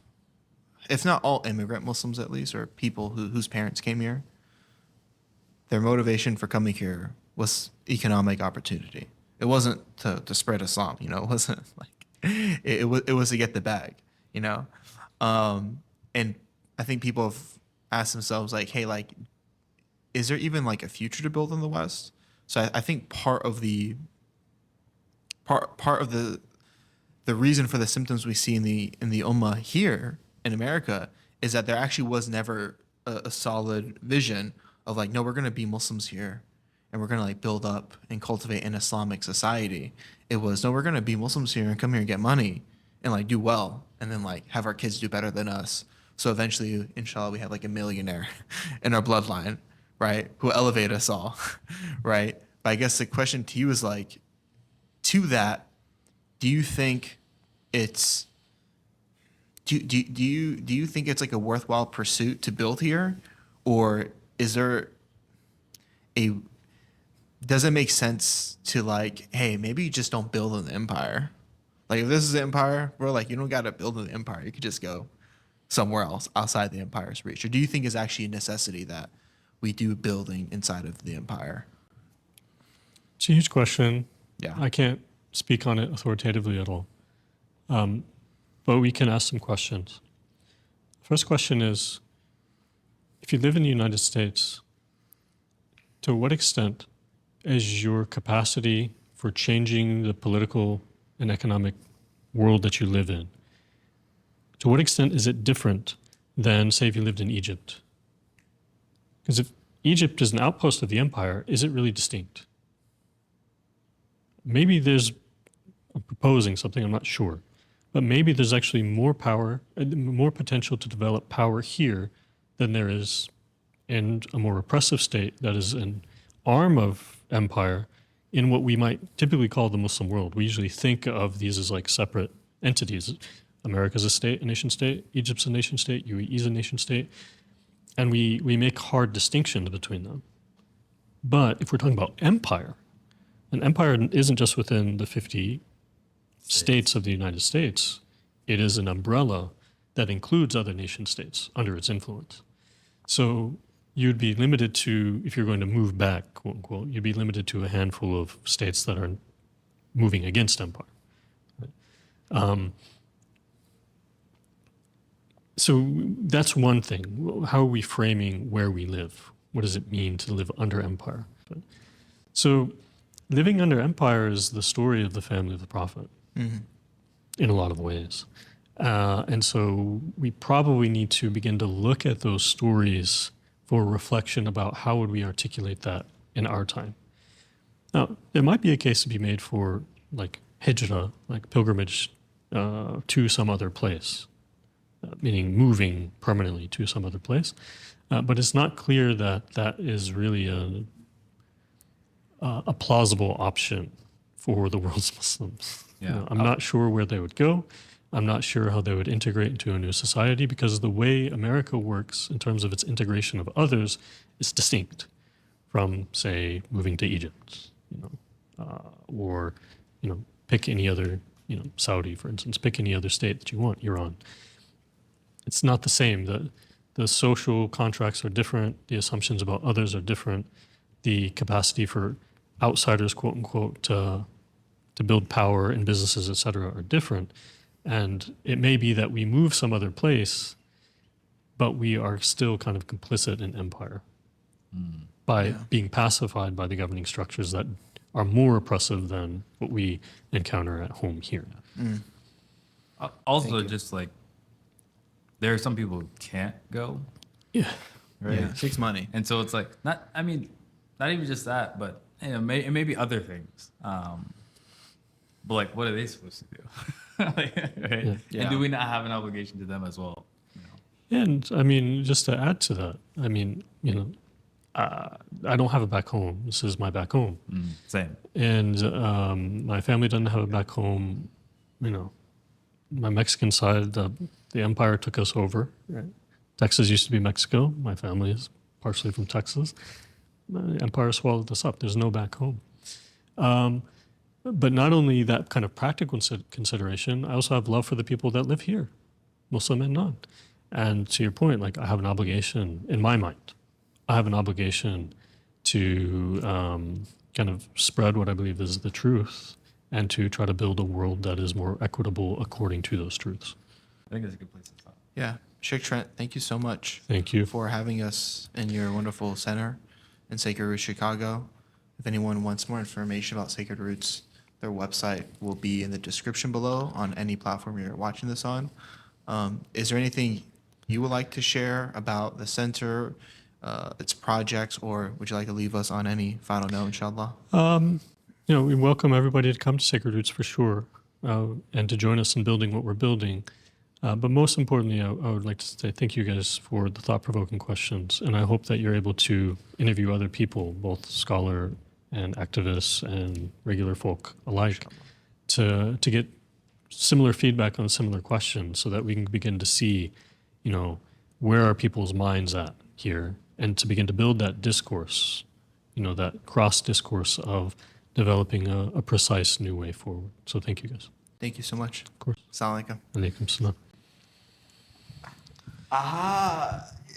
if not all immigrant Muslims at least, or people whose parents came here, their motivation for coming here was economic opportunity. It wasn't to spread Islam, it wasn't like, it was to get the bag, and I think people have asked themselves like, hey, like, is there even like a future to build in the West? So I think part of the reason for the symptoms we see in the Ummah here in America is that there actually was never a solid vision of like, no, we're going to be Muslims here and we're going to like build up and cultivate an Islamic society. It was, no, we're going to be Muslims here and come here and get money and like do well and then like have our kids do better than us. So eventually, inshallah, we have like a millionaire in our bloodline, right? Who will elevate us all, right? But I guess the question to you is like, to that, do you think it's do you think it's like a worthwhile pursuit to build here, or is there does it make sense to like, hey, maybe you just don't build an empire? Like if this is an empire, bro, like you don't gotta build an empire. You could just go somewhere else outside the empire's reach. Or do you think it's actually a necessity that we do building inside of the empire? It's a huge question. Yeah. I can't speak on it authoritatively at all. But we can ask some questions. First question is, if you live in the United States, to what extent is your capacity for changing the political and economic world that you live in, to what extent is it different than, say, if you lived in Egypt? Because if Egypt is an outpost of the empire, is it really distinct? Maybe I'm proposing something, I'm not sure. But maybe there's actually more power, more potential to develop power here than there is in a more repressive state that is an arm of empire in what we might typically call the Muslim world. We usually think of these as like separate entities. America's a state, a nation state. Egypt's a nation state. UAE's a nation state. And we make hard distinctions between them. But if we're talking about empire, an empire isn't just within the 50 states of the United States. It is an umbrella that includes other nation states under its influence. So you'd be limited to, if you're going to move back, quote unquote, you'd be limited to a handful of states that are moving against empire. Right? So that's one thing. How are we framing where we live? What does it mean to live under empire? So living under empire is the story of the family of the Prophet in a lot of ways. And so we probably need to begin to look at those stories for reflection about how would we articulate that in our time. Now, there might be a case to be made for like hijrah, like pilgrimage to some other place, meaning moving permanently to some other place. But it's not clear that that is really a plausible option for the world's Muslims. Yeah. I'm not sure where they would go. I'm not sure how they would integrate into a new society because the way America works in terms of its integration of others is distinct from, say, moving to Egypt, or pick any other, Saudi, for instance, pick any other state that you want, Iran. It's not the same. The social contracts are different. The assumptions about others are different. The capacity for outsiders, quote unquote, to build power in businesses, et cetera, are different. And it may be that we move some other place, but we are still kind of complicit in empire by being pacified by the governing structures that are more oppressive than what we encounter at home here. Also, just like there are some people who can't go, Yeah. right? Yeah, it takes money. And so it's like not even just that, but it may be other things. But like, what are they supposed to do? Right? Yeah. And do we not have an obligation to them as well? You know? And I mean, just to add to that, I mean, I don't have a back home. This is my back home. Same. And my family doesn't have a back home. My Mexican side, the empire took us over. Right? Texas used to be Mexico. My family is partially from Texas. The empire swallowed us up. There's no back home. But not only that kind of practical consideration, I also have love for the people that live here, Muslim and non. And to your point, like I have an obligation in my mind. I have an obligation to kind of spread what I believe is the truth and to try to build a world that is more equitable according to those truths. I think it's a good place to stop. Yeah. Sheikh Trent, thank you so much. Thank you. For having us in your wonderful center in Sacred Roots, Chicago. If anyone wants more information about Sacred Roots, their website will be in the description below on any platform you're watching this on. Is there anything you would like to share about the center, its projects, or would you like to leave us on any final note, inshallah? We welcome everybody to come to Sacred Roots for sure, and to join us in building what we're building. But most importantly, I would like to say thank you guys for the thought-provoking questions, and I hope that you're able to interview other people, both scholar and activists and regular folk alike, to get similar feedback on similar questions so that we can begin to see, where are people's minds at here, and to begin to build that discourse, that cross-discourse of developing a precise new way forward. So thank you guys. Thank you so much. Of course. Assalamu alaikum. Alaikum salam. Aha. Yeah.